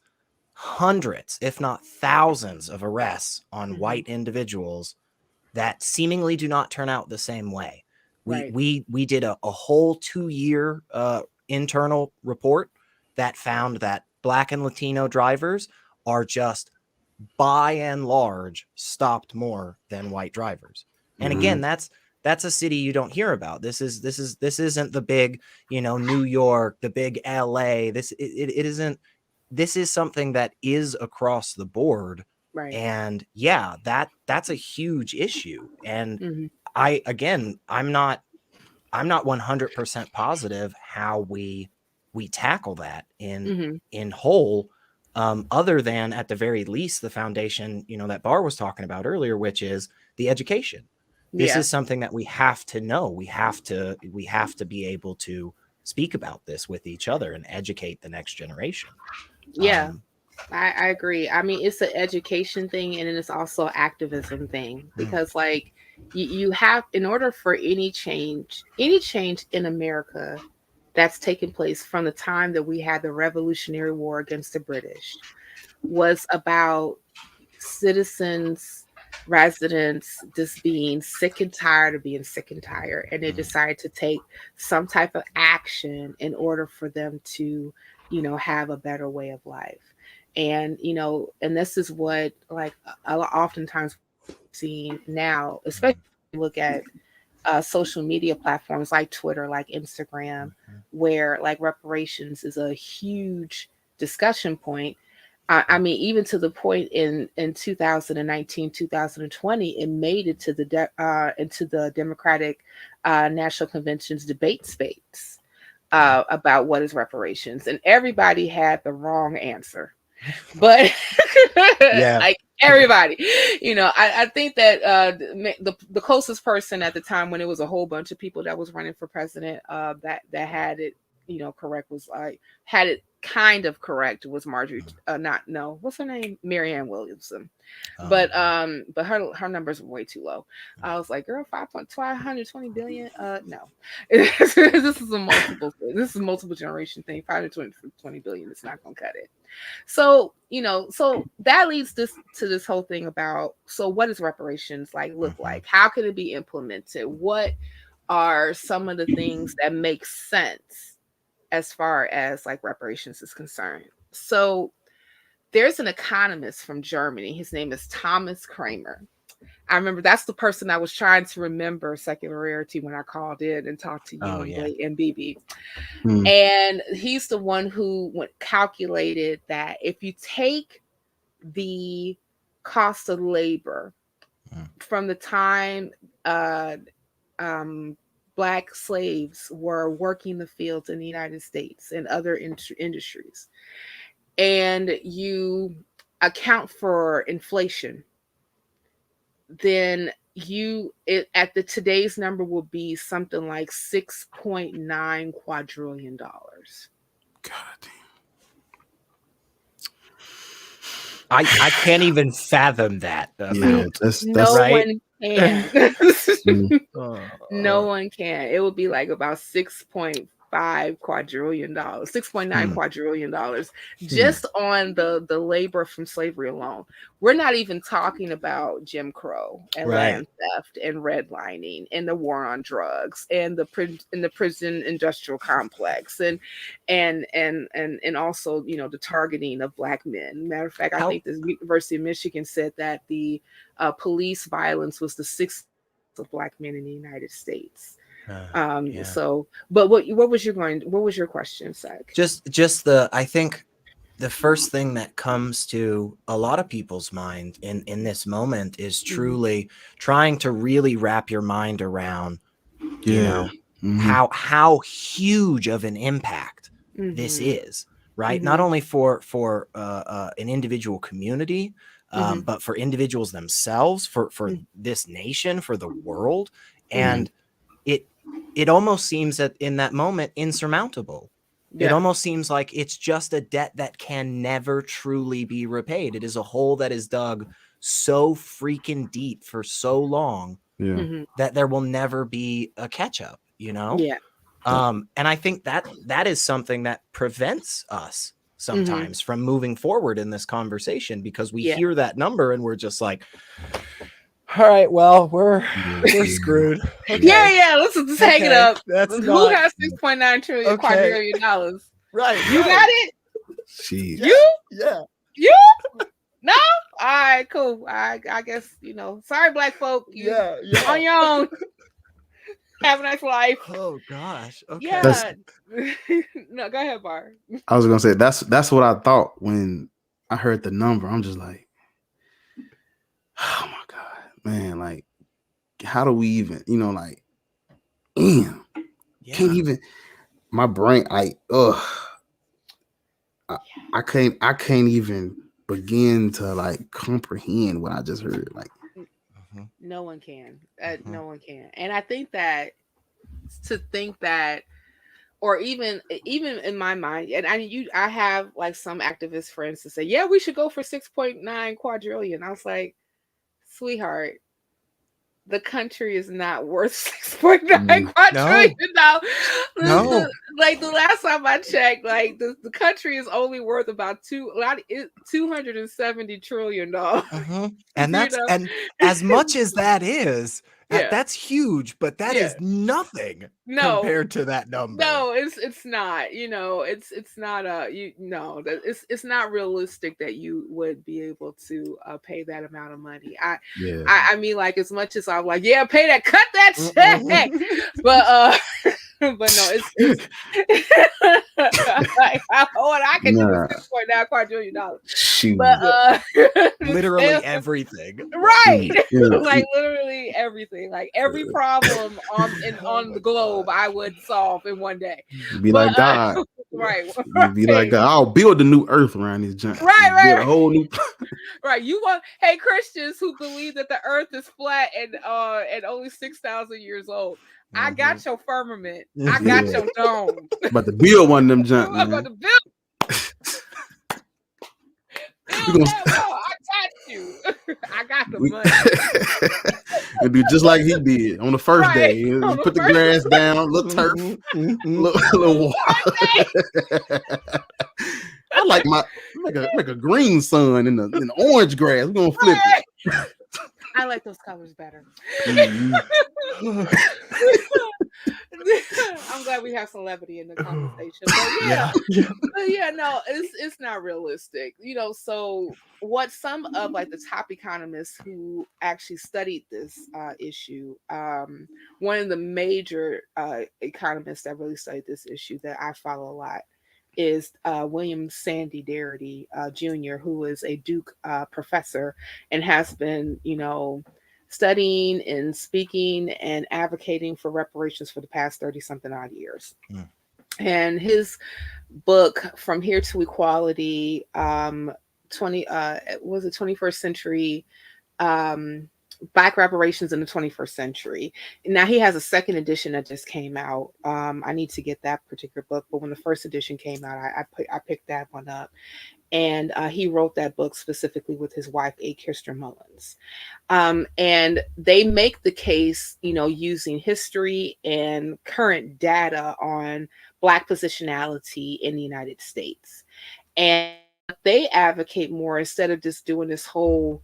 hundreds, if not thousands, of arrests on white individuals that seemingly do not turn out the same way. We did a whole 2-year internal report that found that Black and Latino drivers are just, by and large, stopped more than white drivers. And again, that's a city you don't hear about. This isn't the big, New York, the big LA. It isn't. This is something that is across the board. Right. And yeah, that's a huge issue. And I'm not 100% positive how we tackle that in whole, other than, at the very least, the foundation, that Bar was talking about earlier, which is the education. This is something that we have to know. We have to be able to speak about this with each other and educate the next generation. Yeah, I agree. I mean, it's an education thing, and then it's also an activism thing, because like you have, in order for any change in America that's taken place from the time that we had the Revolutionary War against the British was about citizens, residents just being sick and tired of being sick and tired, and they decided to take some type of action in order for them to have a better way of life. And and this is what, like, oftentimes seen now, especially when you look at social media platforms like Twitter, like Instagram, where like reparations is a huge discussion point. I mean, even to the point in 2019, 2020, it made it to into the Democratic National Convention's debate space about what is reparations, and everybody had the wrong answer. But like everybody. I think that the closest person at the time when it was a whole bunch of people that was running for president that had it, correct was had it kind of correct was Marjorie. What's her name? Marianne Williamson. But her numbers were way too low. I was like, girl, 520 billion. No, this is a multiple generation thing. 520 billion is not gonna cut it. So so that leads to this whole thing about, so what does reparations look like? How can it be implemented? What are some of the things that make sense as far as reparations is concerned? So there's an economist from Germany. His name is Thomas Kramer. I remember that's the person I was trying to remember, Secular Rarity, when I called in and talked to you and BB. And he's the one who calculated that if you take the cost of labor from the time Black slaves were working the fields in the United States and other industries, and you account for inflation, then today's number will be something like $6.9 quadrillion. God damn. I can't even fathom that amount. That's no right. One can. No one can. It would be about $6.5 quadrillion, $6.9 quadrillion just on the labor from slavery alone. We're not even talking about Jim Crow and land theft and redlining and the war on drugs and the prison industrial complex and also the targeting of Black men. Matter of fact, I think the University of Michigan said that the police violence was the 6th of Black men in the United States. So, but what was your question, Zach? I think the first thing that comes to a lot of people's mind in this moment is truly trying to really wrap your mind around, how huge of an impact this is, right? Not only for an individual community, but for individuals themselves, for this nation, for the world. And it almost seems that in that moment insurmountable. It almost seems like it's just a debt that can never truly be repaid. It is a hole that is dug so freaking deep for so long that there will never be a catch up, And I think that is something that prevents us sometimes from moving forward in this conversation, because we hear that number and we're just like, all right, well, we're screwed. Okay. Yeah. Let's take it up. Who has $6.9 trillion quadrillion dollars? Right. You got it? Jeez. You? Yeah. You? No? All right, cool. I guess, sorry, Black folk. Yeah. On your own. Have a nice life. Oh gosh. Okay. Yeah. No, go ahead, Bar. I was gonna say that's what I thought when I heard the number. I'm just like, oh my God, man, how do we even, damn, can't even, my brain, I can't even begin to comprehend what I just heard. No one can. No one can. And I think that or even in my mind, and I have some activist friends to say, yeah, we should go for 6.9 quadrillion. I was like, sweetheart, the country is not worth 6.9 quadrillion. No. The last time I checked, the country is only worth about $270 trillion. And that's and as much as that is, that's huge, but that is nothing compared to that number. No, it's not. It's not it's not realistic that you would be able to pay that amount of money. I mean, as much as I'm pay that, cut that check, but no, it's what I can do is $6.9 quadrillion. But literally everything, right? Literally everything, every problem on the globe, I would solve in one day. Be like, God, Right. You'd be like, I'll build a new earth around this giant. Right. Build a whole new. Right. You want, hey, Christians who believe that the earth is flat and only 6,000 years old. I got your firmament. I got your dome. About to build one of them junk, I'm about to build. I got you. I got the money. It'd be just like he did on the first day. You put the grass down, little turf, little water. I like make a green sun in the orange grass. We're gonna flip it. I like those colors better. I'm glad we have celebrity in the conversation. But no, it's not realistic. So what some of like the top economists who actually studied this issue, one of the major economists that really studied this issue that I follow a lot is William Sandy Rarity Jr., who is a Duke professor and has been, studying and speaking and advocating for reparations for the past 30-something odd years. And his book, From Here to Equality, 21st century Black reparations in the 21st century. Now he has a second edition that just came out. I need to get that particular book, but when the first edition came out, I picked that one up. And he wrote that book specifically with his wife, A. Kirsten Mullins. And they make the case, using history and current data on Black positionality in the United States. And they advocate more, instead of just doing this whole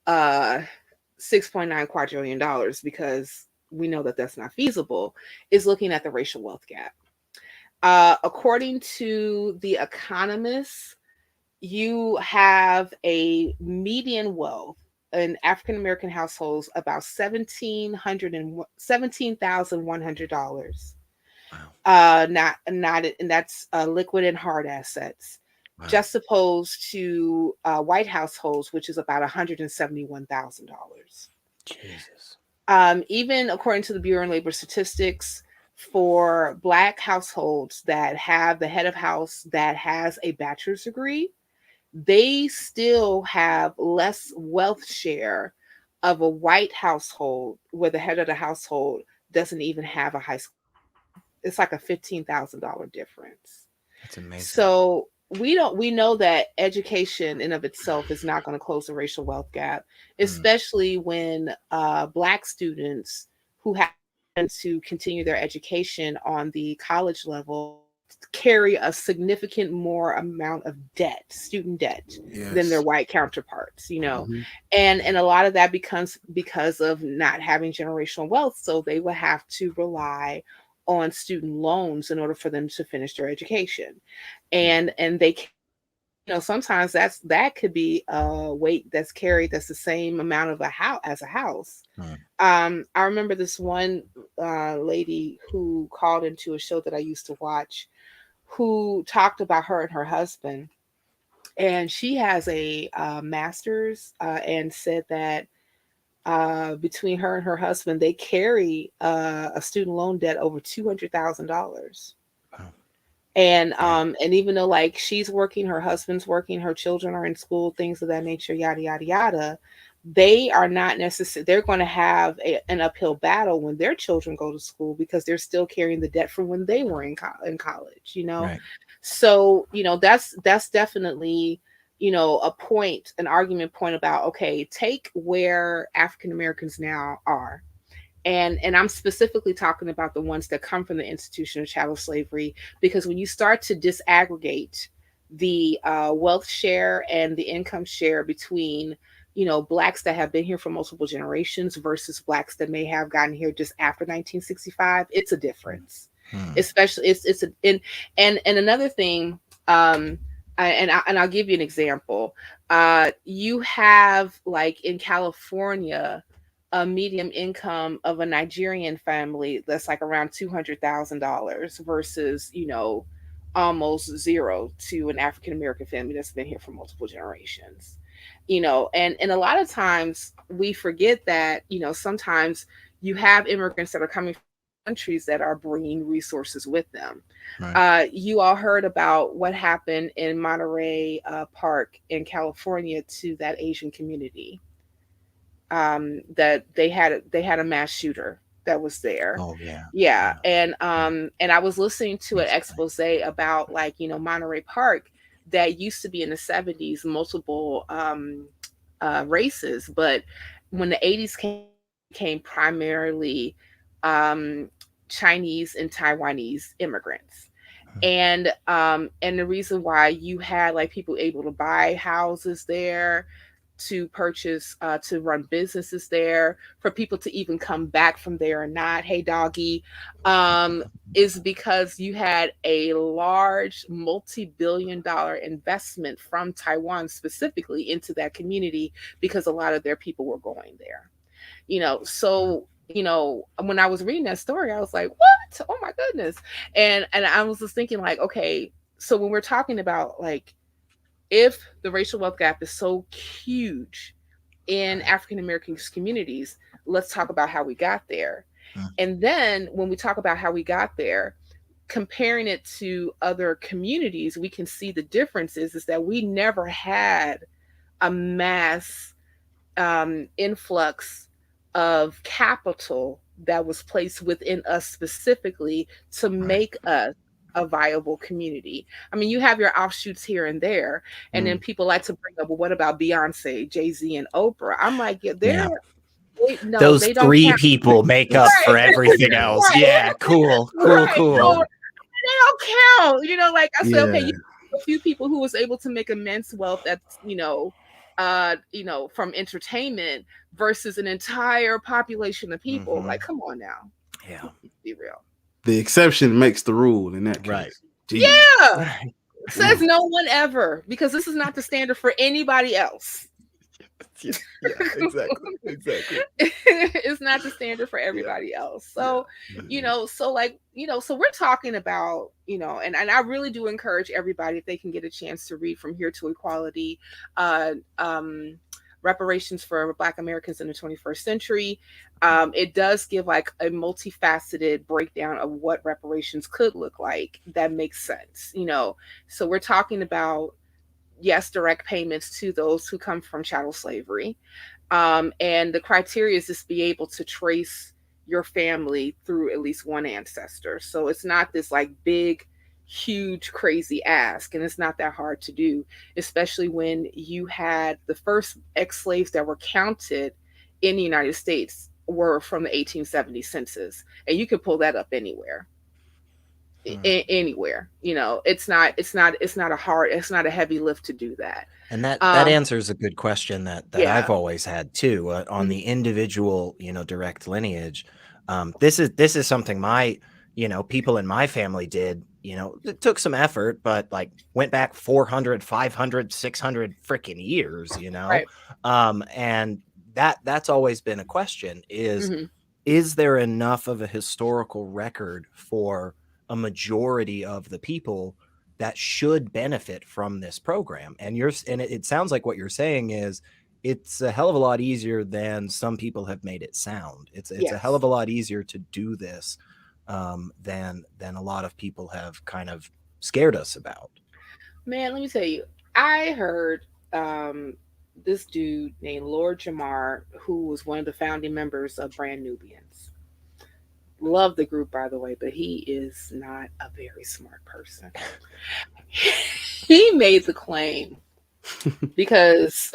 $6.9 quadrillion, because we know that that's not feasible, is looking at the racial wealth gap. According to The Economist, you have a median wealth in African American households about $17,100. Not and that's liquid and hard assets. Wow. Just opposed to white households, which is about $171,000. Jesus. Even according to the Bureau of Labor Statistics, for Black households that have the head of house that has a bachelor's degree, they still have less wealth share of a white household where the head of the household doesn't even have a high school. It's like a $15,000 difference. That's amazing. So we know that education in of itself is not going to close the racial wealth gap, especially when Black students who have to continue their education on the college level carry a significant more amount of debt, student debt, than their white counterparts, and a lot of that becomes because of not having generational wealth. So they will have to rely on student loans in order for them to finish their education. And they, sometimes that could be a weight that's carried that's the same amount of a house as a house. I remember this one lady who called into a show that I used to watch, who talked about her and her husband, and she has a master's and said that between her and her husband, they carry a student loan debt over $200,000. Wow. And even though like she's working, her husband's working, her children are in school, things of that nature, yada yada yada, they are not necessarily, they're going to have an uphill battle when their children go to school, because they're still carrying the debt from when they were in college, Right. So, that's definitely, a point, an argument point about, okay, take where African Americans now are. And I'm specifically talking about the ones that come from the institution of chattel slavery, because when you start to disaggregate the wealth share and the income share between Blacks that have been here for multiple generations versus Blacks that may have gotten here just after 1965, it's a difference. Especially and another thing, and I'll give you an example. You have, like, in California, a median income of a Nigerian family that's like around $200,000 versus, almost zero to an African American family that's been here for multiple generations. And a lot of times we forget that, sometimes you have immigrants that are coming from countries that are bringing resources with them. Right. You all heard about what happened in Monterey Park in California to that Asian community. That they had a mass shooter that was there. Oh yeah. Yeah, Yeah. and I was listening to an Recently. expose about, like, Monterey Park that used to be in the 70s, multiple races, but when the 80s came primarily Chinese and Taiwanese immigrants. And the reason why you had like people able to buy houses there, to purchase, to run businesses there, for people to even come back from there or not, hey doggy, is because you had a large multi-billion-dollar investment from Taiwan specifically into that community, because a lot of their people were going there. So when I was reading that story, I was like, what? Oh my goodness. And I was just thinking, like, okay, so when we're talking about, like, if the racial wealth gap is so huge in African American communities, let's talk about how we got there. And then when we talk about how we got there, comparing it to other communities, we can see the differences is that we never had a mass influx of capital that was placed within us specifically to make us a viable community. I mean, you have your offshoots here and there, and then people like to bring up, well, what about Beyonce, Jay-Z, and Oprah? I'm like, yeah, no, Those they don't three count. people make up for Right. everything else. Right. Yeah, cool. Right. Cool. No, they don't count. Like I said, okay, Yeah. you have a few people who was able to make immense wealth that's, from entertainment versus an entire population of people. Like, come on now. Yeah. Be real. The exception makes the rule in that case. Right. Jeez. Yeah. Says no one ever, because this is not the standard for anybody else. Yeah, exactly. It's not the standard for everybody else. So, so we're talking about, and I really do encourage everybody, if they can get a chance, to read From Here to Equality, Reparations for Black Americans in the 21st Century. It does give like a multifaceted breakdown of what reparations could look like that makes sense. So we're talking about, yes, direct payments to those who come from chattel slavery. And the criteria is just be able to trace your family through at least one ancestor. So it's not this like big, huge, crazy ask. And it's not that hard to do, especially when you had the first ex-slaves that were counted in the United States were from the 1870 census. And you can pull that up anywhere. Anywhere, it's not a heavy lift to do that. And that answers a good question that I've always had too, on the individual, direct lineage. This is something my, people in my family did. It took some effort, but like went back 400, 500, 600 freaking years, Right. And that's always been a question is there enough of a historical record for a majority of the people that should benefit from this program? And it sounds like what you're saying is it's a hell of a lot easier than some people have made it sound. It's a hell of a lot easier to do this than a lot of people have kind of scared us about. Man, let me tell you, I heard this dude named Lord Jamar, who was one of the founding members of Brand Nubians. Love the group, by the way, but he is not a very smart person. He made the claim because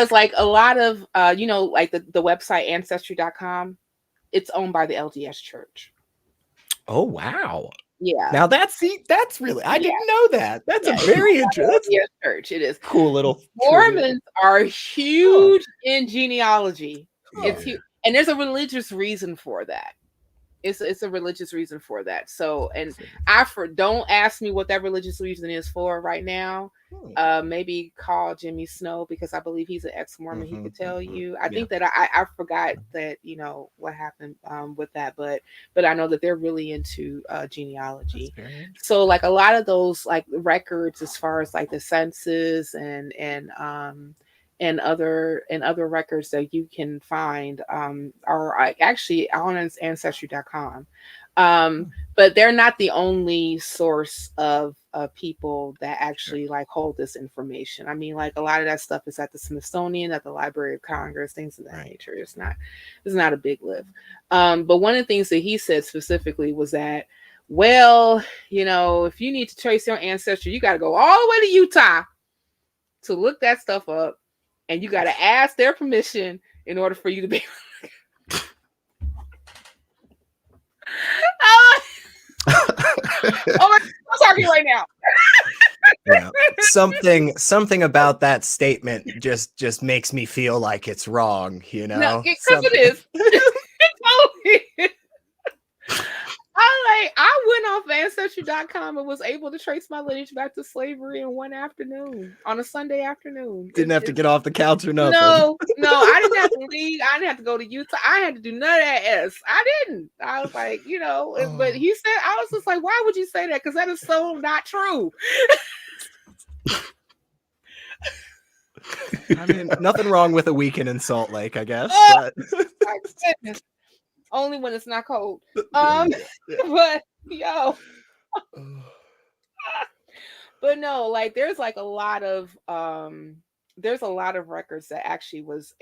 like a lot of like the website ancestry.com, it's owned by the LDS Church. Oh wow. Yeah. Now that's really, I didn't know that. That's a very interesting church. It is cool little Mormons are huge in genealogy. It's huge. And there's a religious reason for that. It's a religious reason for that. So, and don't ask me what that religious reason is for right now. Maybe call Jimmy Snow, because I believe he's an ex-Mormon. He could tell you. I think that I forgot that, what happened with that, but I know that they're really into genealogy. So like a lot of those like records as far as like the census and and other records that you can find are actually on ancestry.com. But they're not the only source of people that actually like hold this information. I mean, like a lot of that stuff is at the Smithsonian, at the Library of Congress, things of that nature. It's not a big lift. But one of the things that he said specifically was that, well, if you need to trace your ancestry, you got to go all the way to Utah to look that stuff up, and you got to ask their permission in order for you to be. Oh, I'm talking right now. Yeah. Something about that statement just makes me feel like it's wrong, No, because it is. It totally is. I went off Ancestry.com and was able to trace my lineage back to slavery in one afternoon, on a Sunday afternoon. Didn't have to get off the couch or nothing. No, I didn't have to leave. I didn't have to go to Utah. I had to do none of that. I didn't. I was like, but he said, I was just like, why would you say that? Because that is so not true. I mean, nothing wrong with a weekend in Salt Lake, I guess. My goodness. Only when it's not cold. But but no, like there's like a lot of records that actually was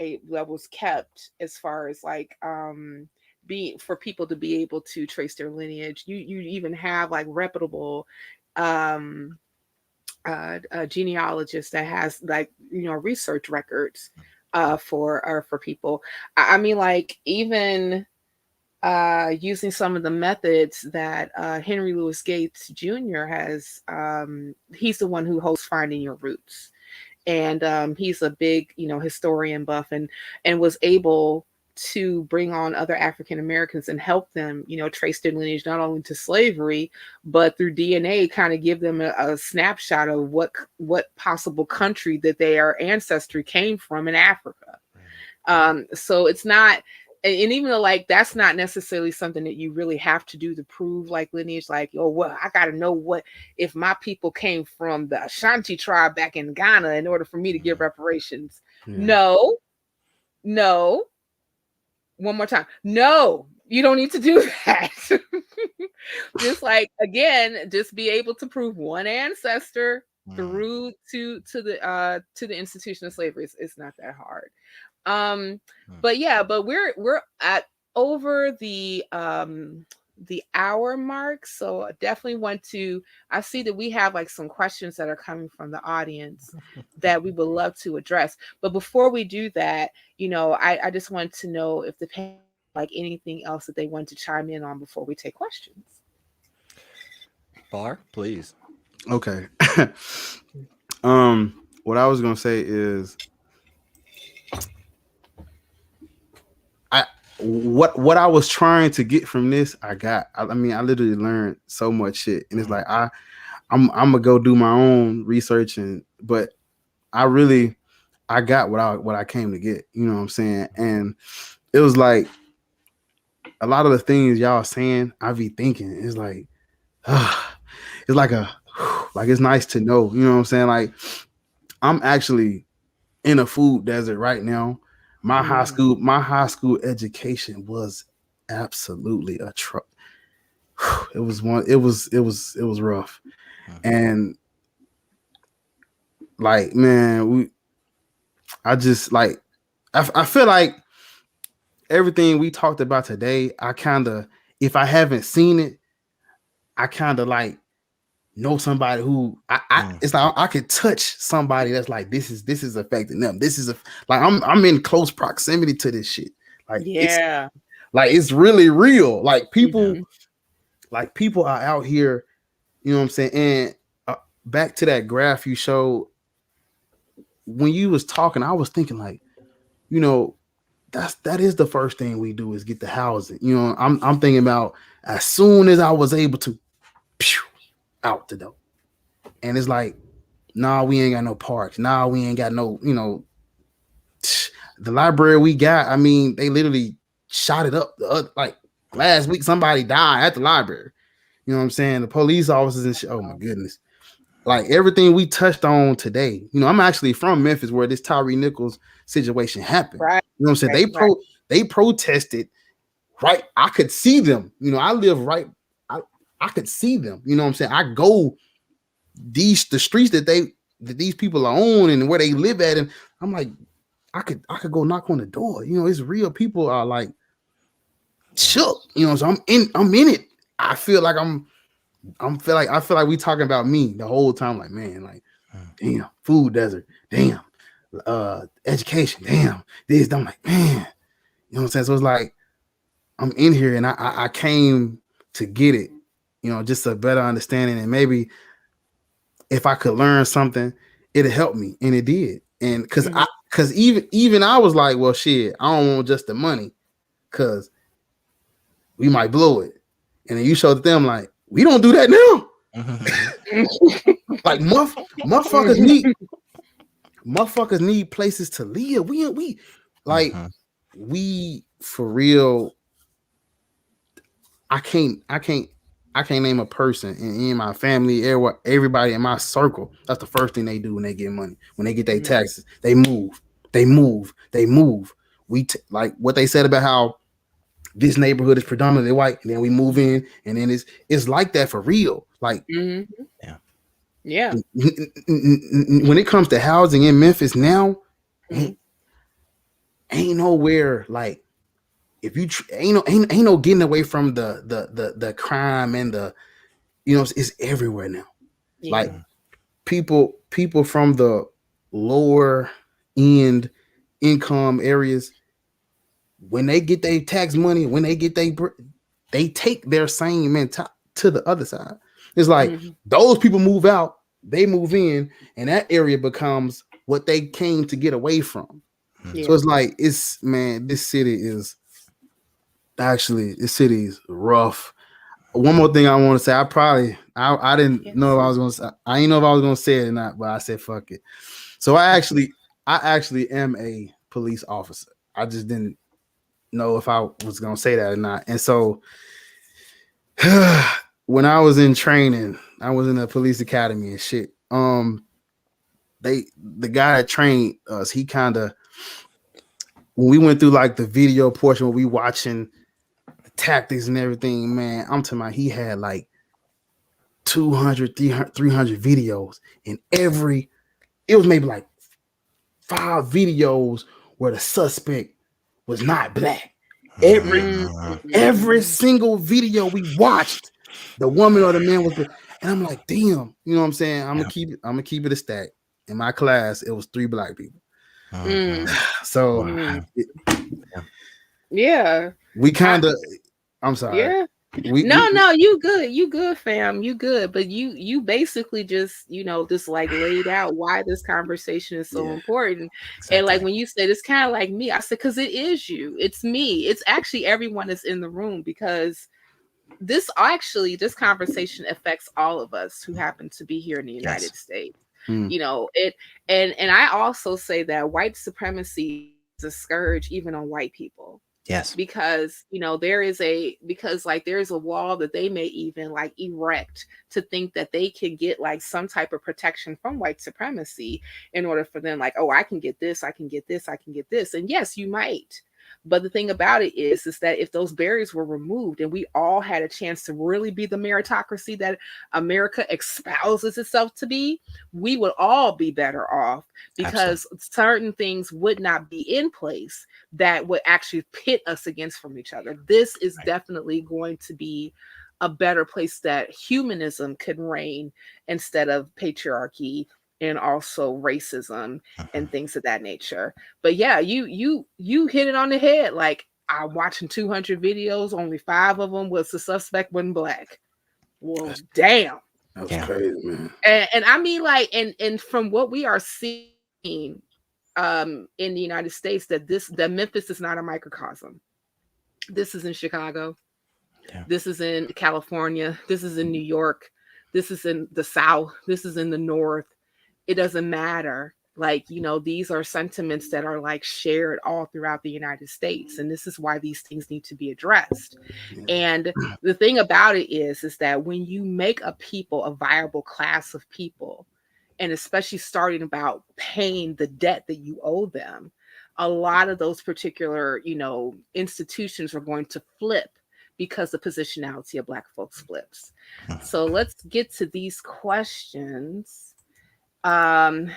kept as far as like for people to be able to trace their lineage. You even have like reputable genealogist that has like research records for people. I mean, like even using some of the methods that Henry Louis Gates Jr. has. He's the one who hosts Finding Your Roots, and he's a big historian buff, and was able to bring on other African Americans and help them trace their lineage not only to slavery but through DNA, kind of give them a snapshot of what possible country that their ancestry came from in Africa. So it's not. And even though like that's not necessarily something that you really have to do to prove like lineage, like, oh, well, I got to know what if my people came from the Ashanti tribe back in Ghana in order for me to give reparations. Yeah. No. One more time. No, you don't need to do that. Just like, again, just be able to prove one ancestor through to the institution of slavery. It's not that hard. But we're at over the hour mark, so I definitely want to. I see that we have like some questions that are coming from the audience that we would love to address. But before we do that, I just want to know if the panel like anything else that they want to chime in on before we take questions. Bar, please. Okay. What I was gonna say is, what I was trying to get from this, I got. I mean, I literally learned so much shit, and it's like I'm gonna go do my own research, but I got what I came to get. You know what I'm saying? And it was like a lot of the things y'all saying, I be thinking it's like, it's like it's nice to know. You know what I'm saying? Like I'm actually in a food desert right now. My high school education was absolutely it was rough. And like, man, I feel like everything we talked about today, if I haven't seen it, I kind of like know somebody who it's like I could touch somebody that's like this is affecting them. This is I'm in close proximity to this shit. Like it's really real. Like people are out here. You know what I'm saying? And back to that graph you showed when you was talking, I was thinking like, that is the first thing we do is get the housing. I'm thinking about as soon as I was able to. Out the door. And it's like, nah, we ain't got no parks. Nah, we ain't got no, the library we got, I mean, they literally shot it up. Like last week, somebody died at the library. You know what I'm saying? The police officers and shit. Oh my goodness. like everything we touched on today. You know, I'm actually from Memphis where this Tyree Nichols situation happened. Right. You know what I'm saying? Right. They protested, right? I could see them. You know, I live right. I could see them. You know what I'm saying? I go the streets that these people are on and where they live at, and I'm like, I could go knock on the door. You know, it's real. People are like shook. You know, so I'm in it. I feel like I feel like we talking about me the whole time. Like, man, like, damn, food desert, damn, education, damn, this. I'm like, man, you know what I'm saying? So it's like I'm in here, and I came to get it. You know, just a better understanding, and maybe if I could learn something, it'd help me, and it did. And because even I was like, well, shit, I don't want just the money, because we might blow it. And then you showed them like, we don't do that now. Like motherfuckers need places to live. We like we for real. I can't name a person in my family, everybody in my circle. That's the first thing they do when they get money. When they get their taxes, they move. We like what they said about how this neighborhood is predominantly white, and then we move in, and then it's like that for real. Like, yeah. When it comes to housing in Memphis now, ain't nowhere like. If you ain't no getting away from the crime and the, you know, it's everywhere now. Yeah. Like people from the lower end income areas, when they get their tax money, when they get they take their same mentality to the other side. It's like those people move out, they move in, and that area becomes what they came to get away from. Yeah. So it's like this city is. Actually, this city is rough. One more thing I want to say. I didn't know if I was going to say. I didn't know if I was going to say it or not, but I said fuck it. So I actually am a police officer. I just didn't know if I was going to say that or not. And so when I was in training, I was in a police academy and shit. The guy that trained us, he kind of, when we went through like the video portion where we watching tactics and everything, man, I'm talking about he had like 200, 300 videos, and it was maybe like 5 videos where the suspect was not black. Every single video we watched, the woman or the man was black. And I'm like, damn, you know what I'm saying? I'm gonna keep it a stack. In my class, it was 3 black people. So we kind of, I'm sorry. Yeah. No, you good, fam. You good. But you basically just, you know, just like laid out why this conversation is so important. Exactly. And like when you said it's kind of like me, I said, because it is you. It's me. It's actually everyone that's in the room, because this conversation affects all of us who happen to be here in the United States. You know, and I also say that white supremacy is a scourge even on white people. Yes. Because, you know, there's a wall that they may even like erect to think that they can get like some type of protection from white supremacy in order for them, like, oh, I can get this, I can get this, I can get this. And yes, you might. But the thing about it is that if those barriers were removed and we all had a chance to really be the meritocracy that America espouses itself to be, we would all be better off, because certain things would not be in place that would actually pit us against from each other. This is definitely going to be a better place that humanism can reign instead of patriarchy and also racism and things of that nature. But yeah, you hit it on the head. Like, I'm watching 200 videos, only 5 of them was the suspect wasn't black. Well, damn. That was crazy, man. And I mean, like, and from what we are seeing in the United States, that Memphis is not a microcosm. This is in Chicago. Yeah. This is in California. This is in New York. This is in the South. This is in the North. It doesn't matter. Like, these are sentiments that are like shared all throughout the United States. And this is why these things need to be addressed. Yeah. And the thing about it is that when you make a people a viable class of people, and especially starting about paying the debt that you owe them, a lot of those particular, institutions are going to flip because the positionality of Black folks flips. So let's get to these questions. With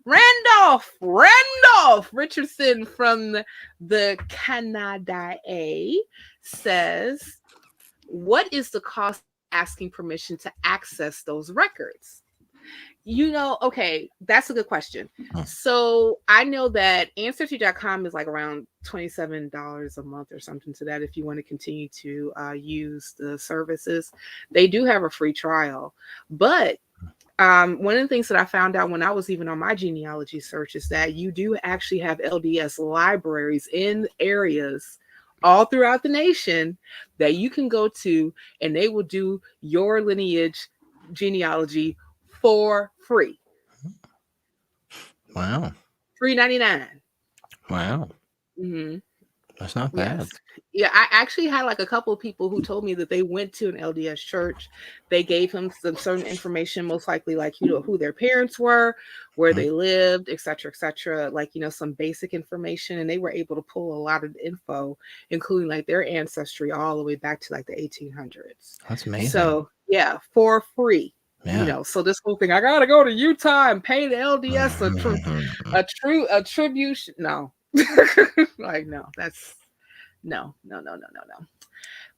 Randolph Richardson from the Canada says, what is the cost of asking permission to access those records? Okay, that's a good question. So I know that Ancestry.com is like around $27 a month or something to that if you want to continue to use the services. They do have a free trial. But one of the things that I found out when I was even on my genealogy search is that you do actually have LDS libraries in areas all throughout the nation that you can go to, and they will do your lineage genealogy for free. Wow. $3.99. Wow. Mm-hmm. That's not bad. Yes. Yeah, I actually had like a couple of people who told me that they went to an LDS church. They gave him some certain information, most likely like, who their parents were, where they lived, et cetera, like, some basic information. And they were able to pull a lot of info, including like their ancestry all the way back to like the 1800s. That's amazing. So yeah, for free. Yeah. So this whole thing, I gotta go to Utah and pay the LDS a true attribution. No. Like, no, that's no.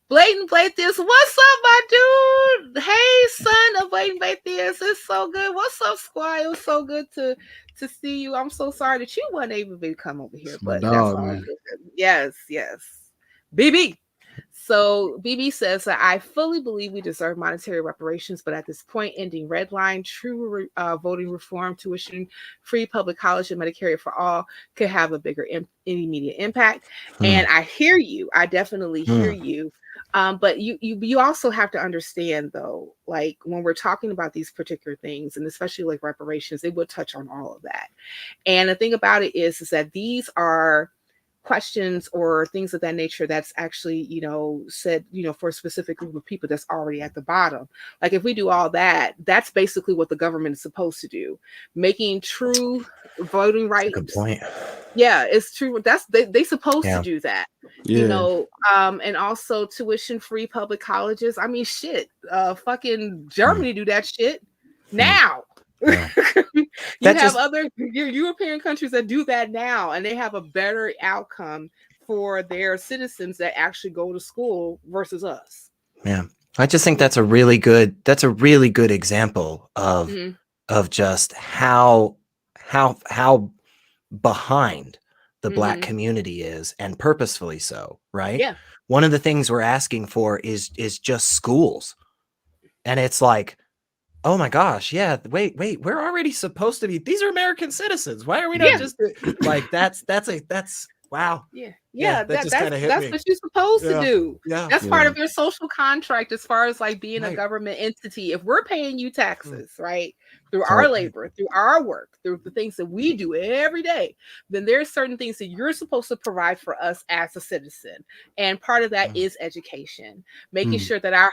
Blatant Atheist, what's up, my dude? Hey, son of Blatant Atheist, it's so good. What's up, Squire? It was so good to see you. I'm so sorry that you weren't able to come over here, but that's all good. Yes. BB. So BB says that I fully believe we deserve monetary reparations, but at this point, ending redline, true voting reform, tuition, free public college, and Medicare for all could have a bigger immediate impact. And I hear you. I definitely hear you. But you also have to understand, though, like when we're talking about these particular things, and especially like reparations, it would touch on all of that. And the thing about it is that these are questions or things of that nature that's actually, said, for a specific group of people that's already at the bottom. Like if we do all that, that's basically what the government is supposed to do, making true voting rights. Good point. Yeah, it's true. They supposed to do that. Yeah. And also tuition free public colleges. I mean, shit, fucking Germany do that shit now. Yeah. You have other European countries that do that now, and they have a better outcome for their citizens that actually go to school versus us. Yeah, I just think that's a really good example of just how behind the Black community is, and purposefully so, right? Yeah. One of the things we're asking for is just schools, and it's like, oh my gosh, yeah, wait, we're already supposed to be, these are American citizens. Why are we not just like, that's wow. Yeah, that's what you're supposed to do. Yeah. That's part of your social contract as far as like being a government entity. If we're paying you taxes, right, through our labor, through our work, through the things that we do every day, then there's certain things that you're supposed to provide for us as a citizen. And part of that is education, making sure that our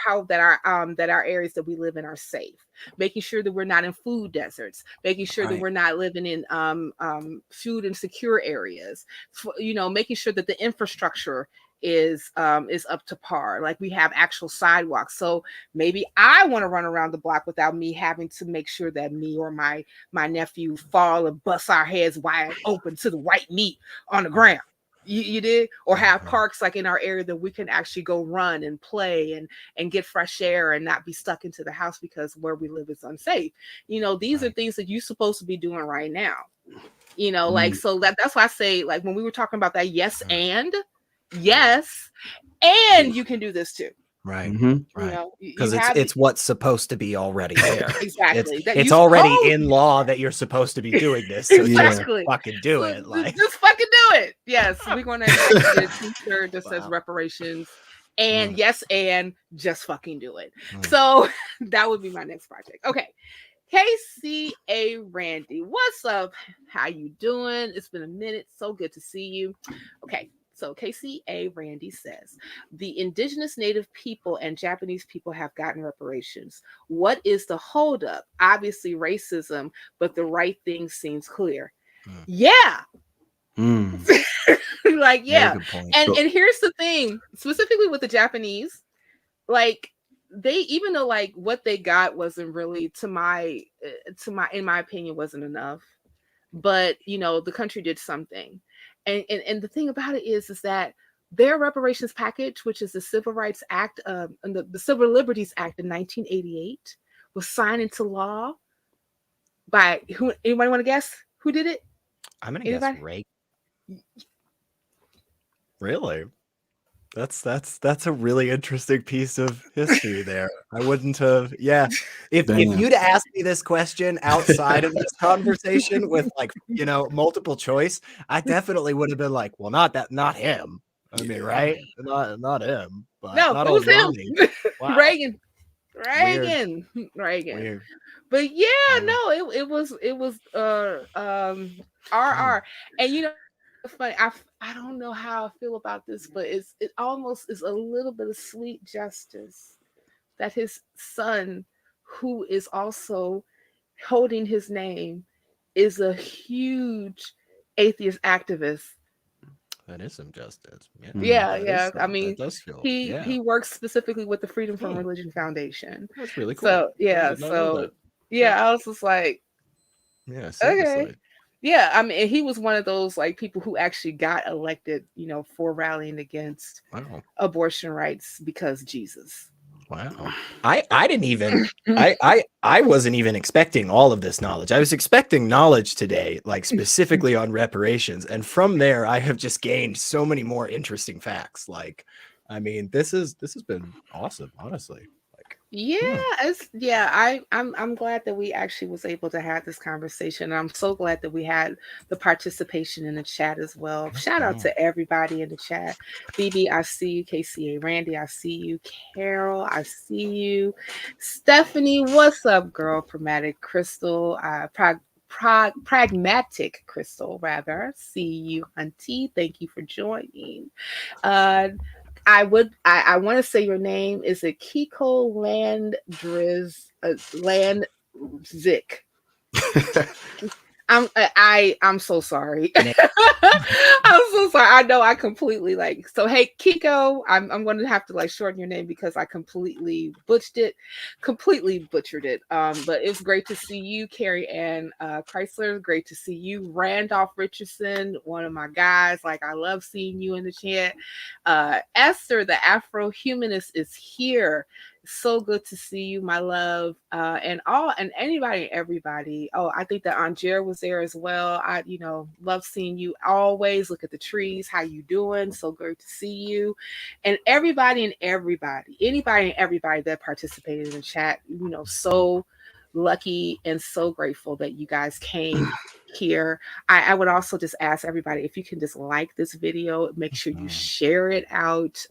areas that we live in are safe, making sure that we're not in food deserts, making sure that we're not living in food insecure areas, making sure that the infrastructure is up to par. Like we have actual sidewalks. So maybe I want to run around the block without me having to make sure that me or my nephew fall and bust our heads wide open to the white meat on the ground. You did, or have parks like in our area that we can actually go run and play and get fresh air and not be stuck into the house because where we live is unsafe. These are things that you're supposed to be doing right now. Like, so that's why I say, like, when we were talking about that, yes, and you can do this too. Right. Right. Because it's what's supposed to be already there. Exactly. It's already in law that you're supposed to be doing this. So exactly. Just fucking do it. Like, just fucking do it. Yes. We're going to get a t-shirt that says reparations. And yes, and just fucking do it. Mm. So that would be my next project. Okay. KCA Randy, what's up? How you doing? It's been a minute. So good to see you. Okay. So KCA Randy says, the indigenous native people and Japanese people have gotten reparations. What is the holdup? Obviously racism, but the right thing seems clear. Mm. Yeah. Like, yeah. Very good point. And here's the thing, specifically with the Japanese, like, they, even though like what they got wasn't really, in my opinion, wasn't enough, but you know, the country did something. And the thing about it is that their reparations package, which is the Civil Rights Act, and the Civil Liberties Act in 1988, was signed into law by who? Anybody want to guess who did it? I'm gonna Anybody? guess Ray. Really? That's a really interesting piece of history there. I wouldn't have. Yeah, if Damn. you'd asked me this question outside of this conversation with, like, you know, multiple choice, I definitely would have been like, well, not him. I mean, right? Not him. But No, not it was old him. Ronnie. Wow. Reagan. Weird. But yeah, Yeah. no, it was RR. And you know, it's funny, I don't know how I feel about this, but it almost is a little bit of sweet justice that his son, who is also holding his name, is a huge atheist activist. That is some justice. Yeah, that yeah. is I mean, that does feel. he works specifically with the Freedom from Hmm. Religion Foundation. That's really cool. So I yeah, did not know that. yeah, I was just like, Yeah, seriously. okay. Yeah, I mean, he was one of those like people who actually got elected, you know, for rallying against Wow. abortion rights because Jesus. Wow. I didn't even I wasn't even expecting all of this knowledge. I was expecting knowledge today, like specifically on reparations. And from there, I have just gained so many more interesting facts. Like, I mean, this has been awesome, honestly. Like, Yeah, I'm glad that we actually was able to have this conversation. And I'm so glad that we had the participation in the chat as well. Shout out to everybody in the chat. BB, I see you. KCA Randy, I see you. Carol, I see you. Stephanie, what's up, girl? Pragmatic Crystal, Pragmatic Crystal, rather. See you, Hunty. Thank you for joining. I want to say your name. Is it Kiko Landzik? I'm so sorry. I'm so sorry. I know I completely so hey Kiko, I'm going to have to shorten your name because I completely butchered it. But it's great to see you, Carrie Ann Chrysler. Great to see you, Randolph Richardson, one of my guys. I love seeing you in the chat. Esther, the Afro Humanist, is here. So good to see you, my love, and anybody and everybody. Oh, I think that Angera was there as well. I love seeing you always. Look at the trees. How you doing? So great to see you, and anybody and everybody that participated in the chat. So lucky and so grateful that you guys came here. I would also just ask everybody if you can just like this video, make sure you share it out.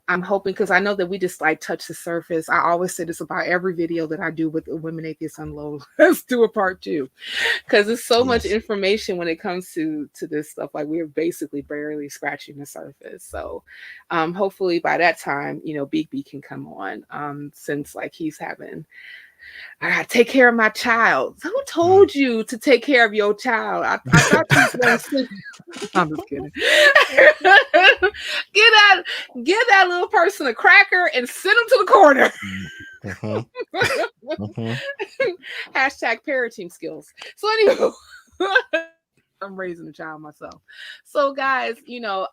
I'm hoping, because I know that we just touch the surface. I always say this about every video that I do with Women Atheists Unload. Let's do a part 2, because there's so much information when it comes to this stuff. We're basically barely scratching the surface. So hopefully by that time, Big B can come on, since he's having, I gotta take care of my child. Who told you to take care of your child? I thought you were going to sleep. I'm just kidding. Give that little person a cracker and send them to the corner. Hashtag parenting skills. So anyway, I'm raising a child myself. So guys,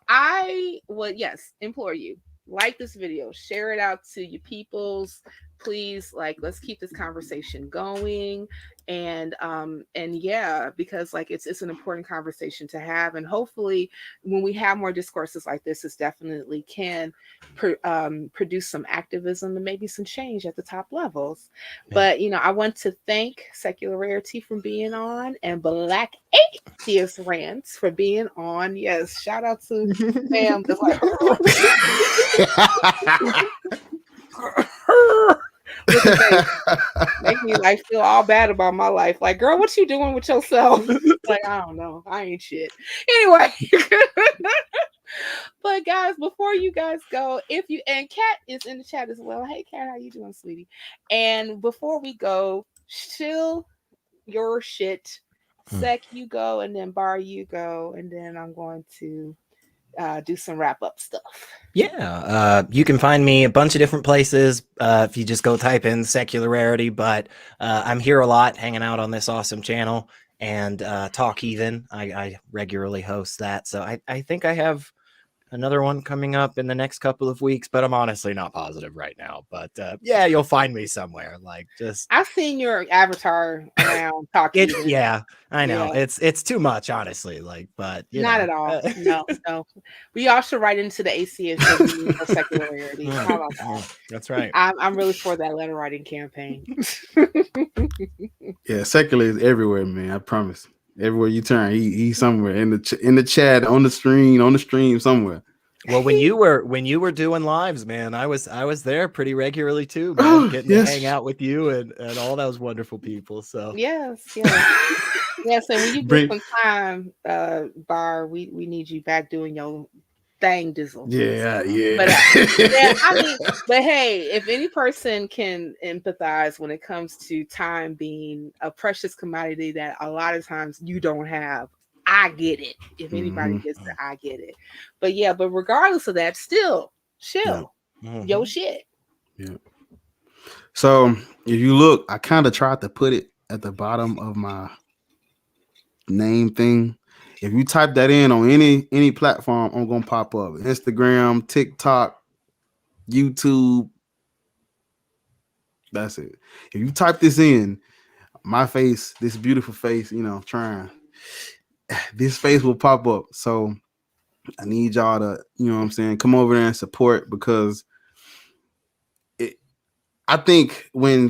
I would implore you, like this video, share it out to your peoples. Please, let's keep this conversation going. And yeah, because like it's an important conversation to have, and hopefully when we have more discourses like this, it definitely can produce some activism and maybe some change at the top levels. Yeah. But I want to thank Secular Rarity for being on, and Black Atheist Rants for being on. Yes, shout out to Sam that's like with the face. Make me like feel all bad about my life. Like, girl, what you doing with yourself? Like, I don't know. I ain't shit. Anyway. But guys, before you guys go, if you and Kat is in the chat as well. Hey Kat, how you doing, sweetie? And before we go, chill your shit. Sec you go, and then Bar you go, and then I'm going to do some wrap up stuff. Yeah, you can find me a bunch of different places if you just go type in Secular Rarity, but I'm here a lot hanging out on this awesome channel, and Talk Heathen. I regularly host that, so I think I have another one coming up in the next couple of weeks, but I'm honestly not positive right now. But yeah, you'll find me somewhere. Like, just I've seen your avatar around talking. Yeah, I know. Yeah. It's too much, honestly. Like, but Not at all. No. We all should write into the ACS of Secular Rarity. How about that? That's right. I'm really for that letter writing campaign. Yeah, Secular is everywhere, man. I promise. Everywhere you turn, he's somewhere in the chat, on the stream somewhere. Well, when you were doing lives, man, I was there pretty regularly too, man, getting to hang out with you and all those wonderful people. So yes. Yes, and when you get some time, Bar, we need you back doing your thing, Dizzle. Yeah. But hey, if any person can empathize when it comes to time being a precious commodity that a lot of times you don't have, I get it. If anybody gets it, I get it. But yeah, but regardless of that, still chill. Yo shit. Yeah. So if you look, I kind of tried to put it at the bottom of my name thing. If you type that in on any platform, I'm gonna pop up. Instagram, TikTok, YouTube. That's it. If you type this in, my face, this beautiful face, trying, this face will pop up. So I need y'all to, what I'm saying, come over there and support, because I think when,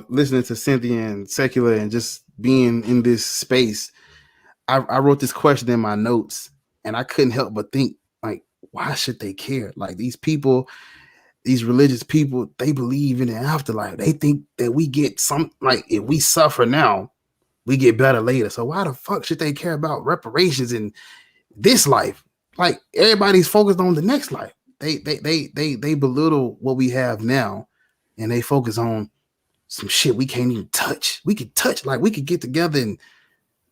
listening to Cynthia and Secular and just being in this space, I wrote this question in my notes, and I couldn't help but think, like, why should they care? Like, these people, these religious people, they believe in the afterlife. They think that we get like, if we suffer now, we get better later. So why the fuck should they care about reparations in this life? Like, everybody's focused on the next life. They belittle what we have now, and they focus on some shit we can't even touch. We could touch, like, we could get together and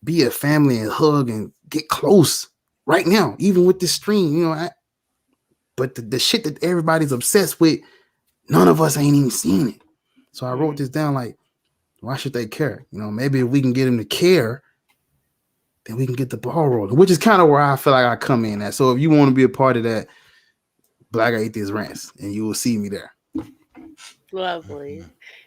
be a family and hug and get close right now, even with this stream, but the shit that everybody's obsessed with, none of us ain't even seen it. So I wrote this down, like, why should they care? Maybe if we can get them to care, then we can get the ball rolling, which is kind of where I feel like I come in at. So if you want to be a part of that, Black Atheist Rants, and you will see me there. Lovely.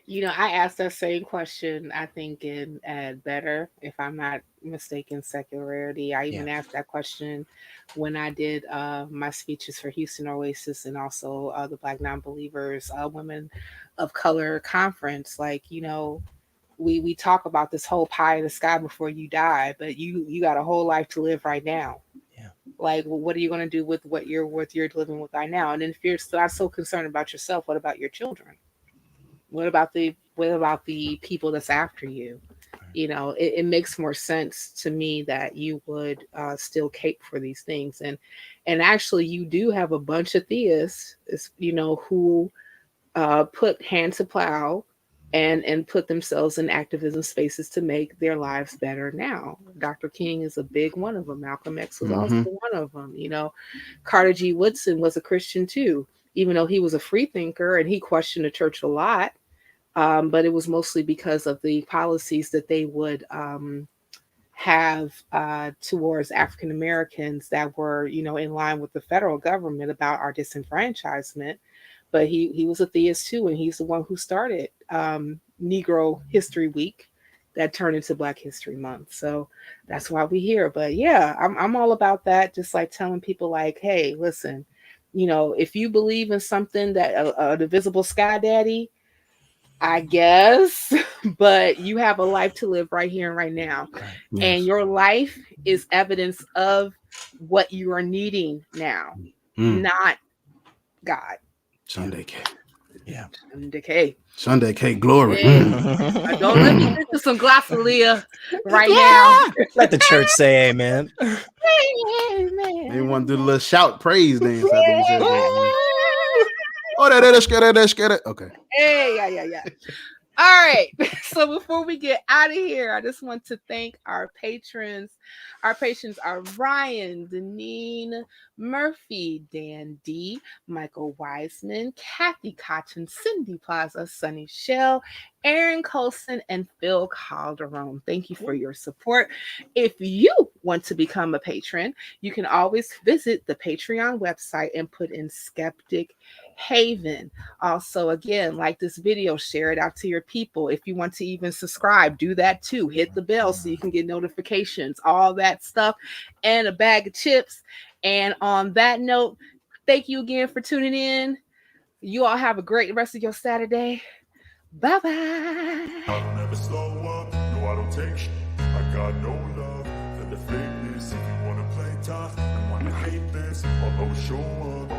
I asked that same question, I think, in Better, if I'm not mistaken, Secular Rarity. I even asked that question when I did my speeches for Houston Oasis, and also the Black Non-Believers Women of Color Conference. Like, we talk about this whole pie in the sky before you die, but you got a whole life to live right now. Yeah. Like, what are you going to do with what you're living with right now? And then if you're not so concerned about yourself, what about your children? What about the people that's after you? It makes more sense to me that you would still cape for these things. And actually, you do have a bunch of theists, who put hand to plow and put themselves in activism spaces to make their lives better now. Dr. King is a big one of them. Malcolm X was also one of them. Carter G. Woodson was a Christian too, even though he was a free thinker and he questioned the church a lot. But it was mostly because of the policies that they would have towards African Americans that were, in line with the federal government about our disenfranchisement. But he was a theist too, and he's the one who started Negro History Week that turned into Black History Month. So that's why we're here. But yeah, I'm all about that. Just like telling people like, hey, listen, you know, if you believe in something that the visible sky daddy, I guess, but you have a life to live right here and right now. Yes. And your life is evidence of what you are needing now, not God. Sunday cake. Yeah. Sunday cake glory. Yeah. Don't let me drink some glossolia right now. Let the church say amen. Maybe want to do the little shout praise dance after we said that. Oh, that's good. Okay. Hey, yeah. All right. So before we get out of here, I just want to thank our patrons. Our patrons are Rion, Deneen, Murphy, Dan D, Michael Wiseman, Kathy Cotton, Cindy Plaza, Sunny Shell, Aaron Coalson, and Phil Calderone. Thank you for your support. If you want to become a patron, you can always visit the Patreon website and put in Skeptic Haven. Also, again, like this video, share it out to your people. If you want to even subscribe, do that too. Hit the bell so you can get notifications, all that stuff, and a bag of chips. And on that note, thank you again for tuning in. You all have a great rest of your Saturday. Bye-bye. I don't ever slow up, no I don't take shit. I got no love for the fakeness. If you wanna play tough and wanna hate this, I'll always show up.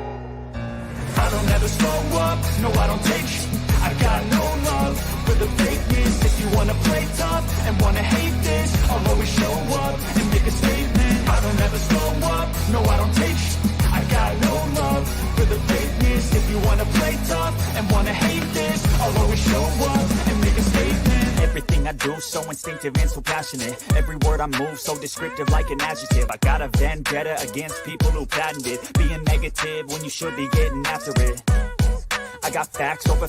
I don't ever slow up, no I don't take shit. I got no love for the fakeness. If you wanna play tough and wanna hate this, I'll always show up and make a statement. I don't ever slow up, no I don't take shit. I got no love for the fakeness. If you wanna play tough and wanna hate this, I'll always show up and make a statement. Everything I do so instinctive and so passionate. Every word I move so descriptive like an adjective. I got a vendetta against people who patented being negative when you should be getting after it. I got facts over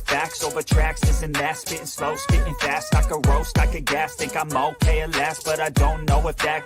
tracks, this and that, spitting slow, spitting fast. I could roast, I could gas, think I'm okay at last, but I don't know if that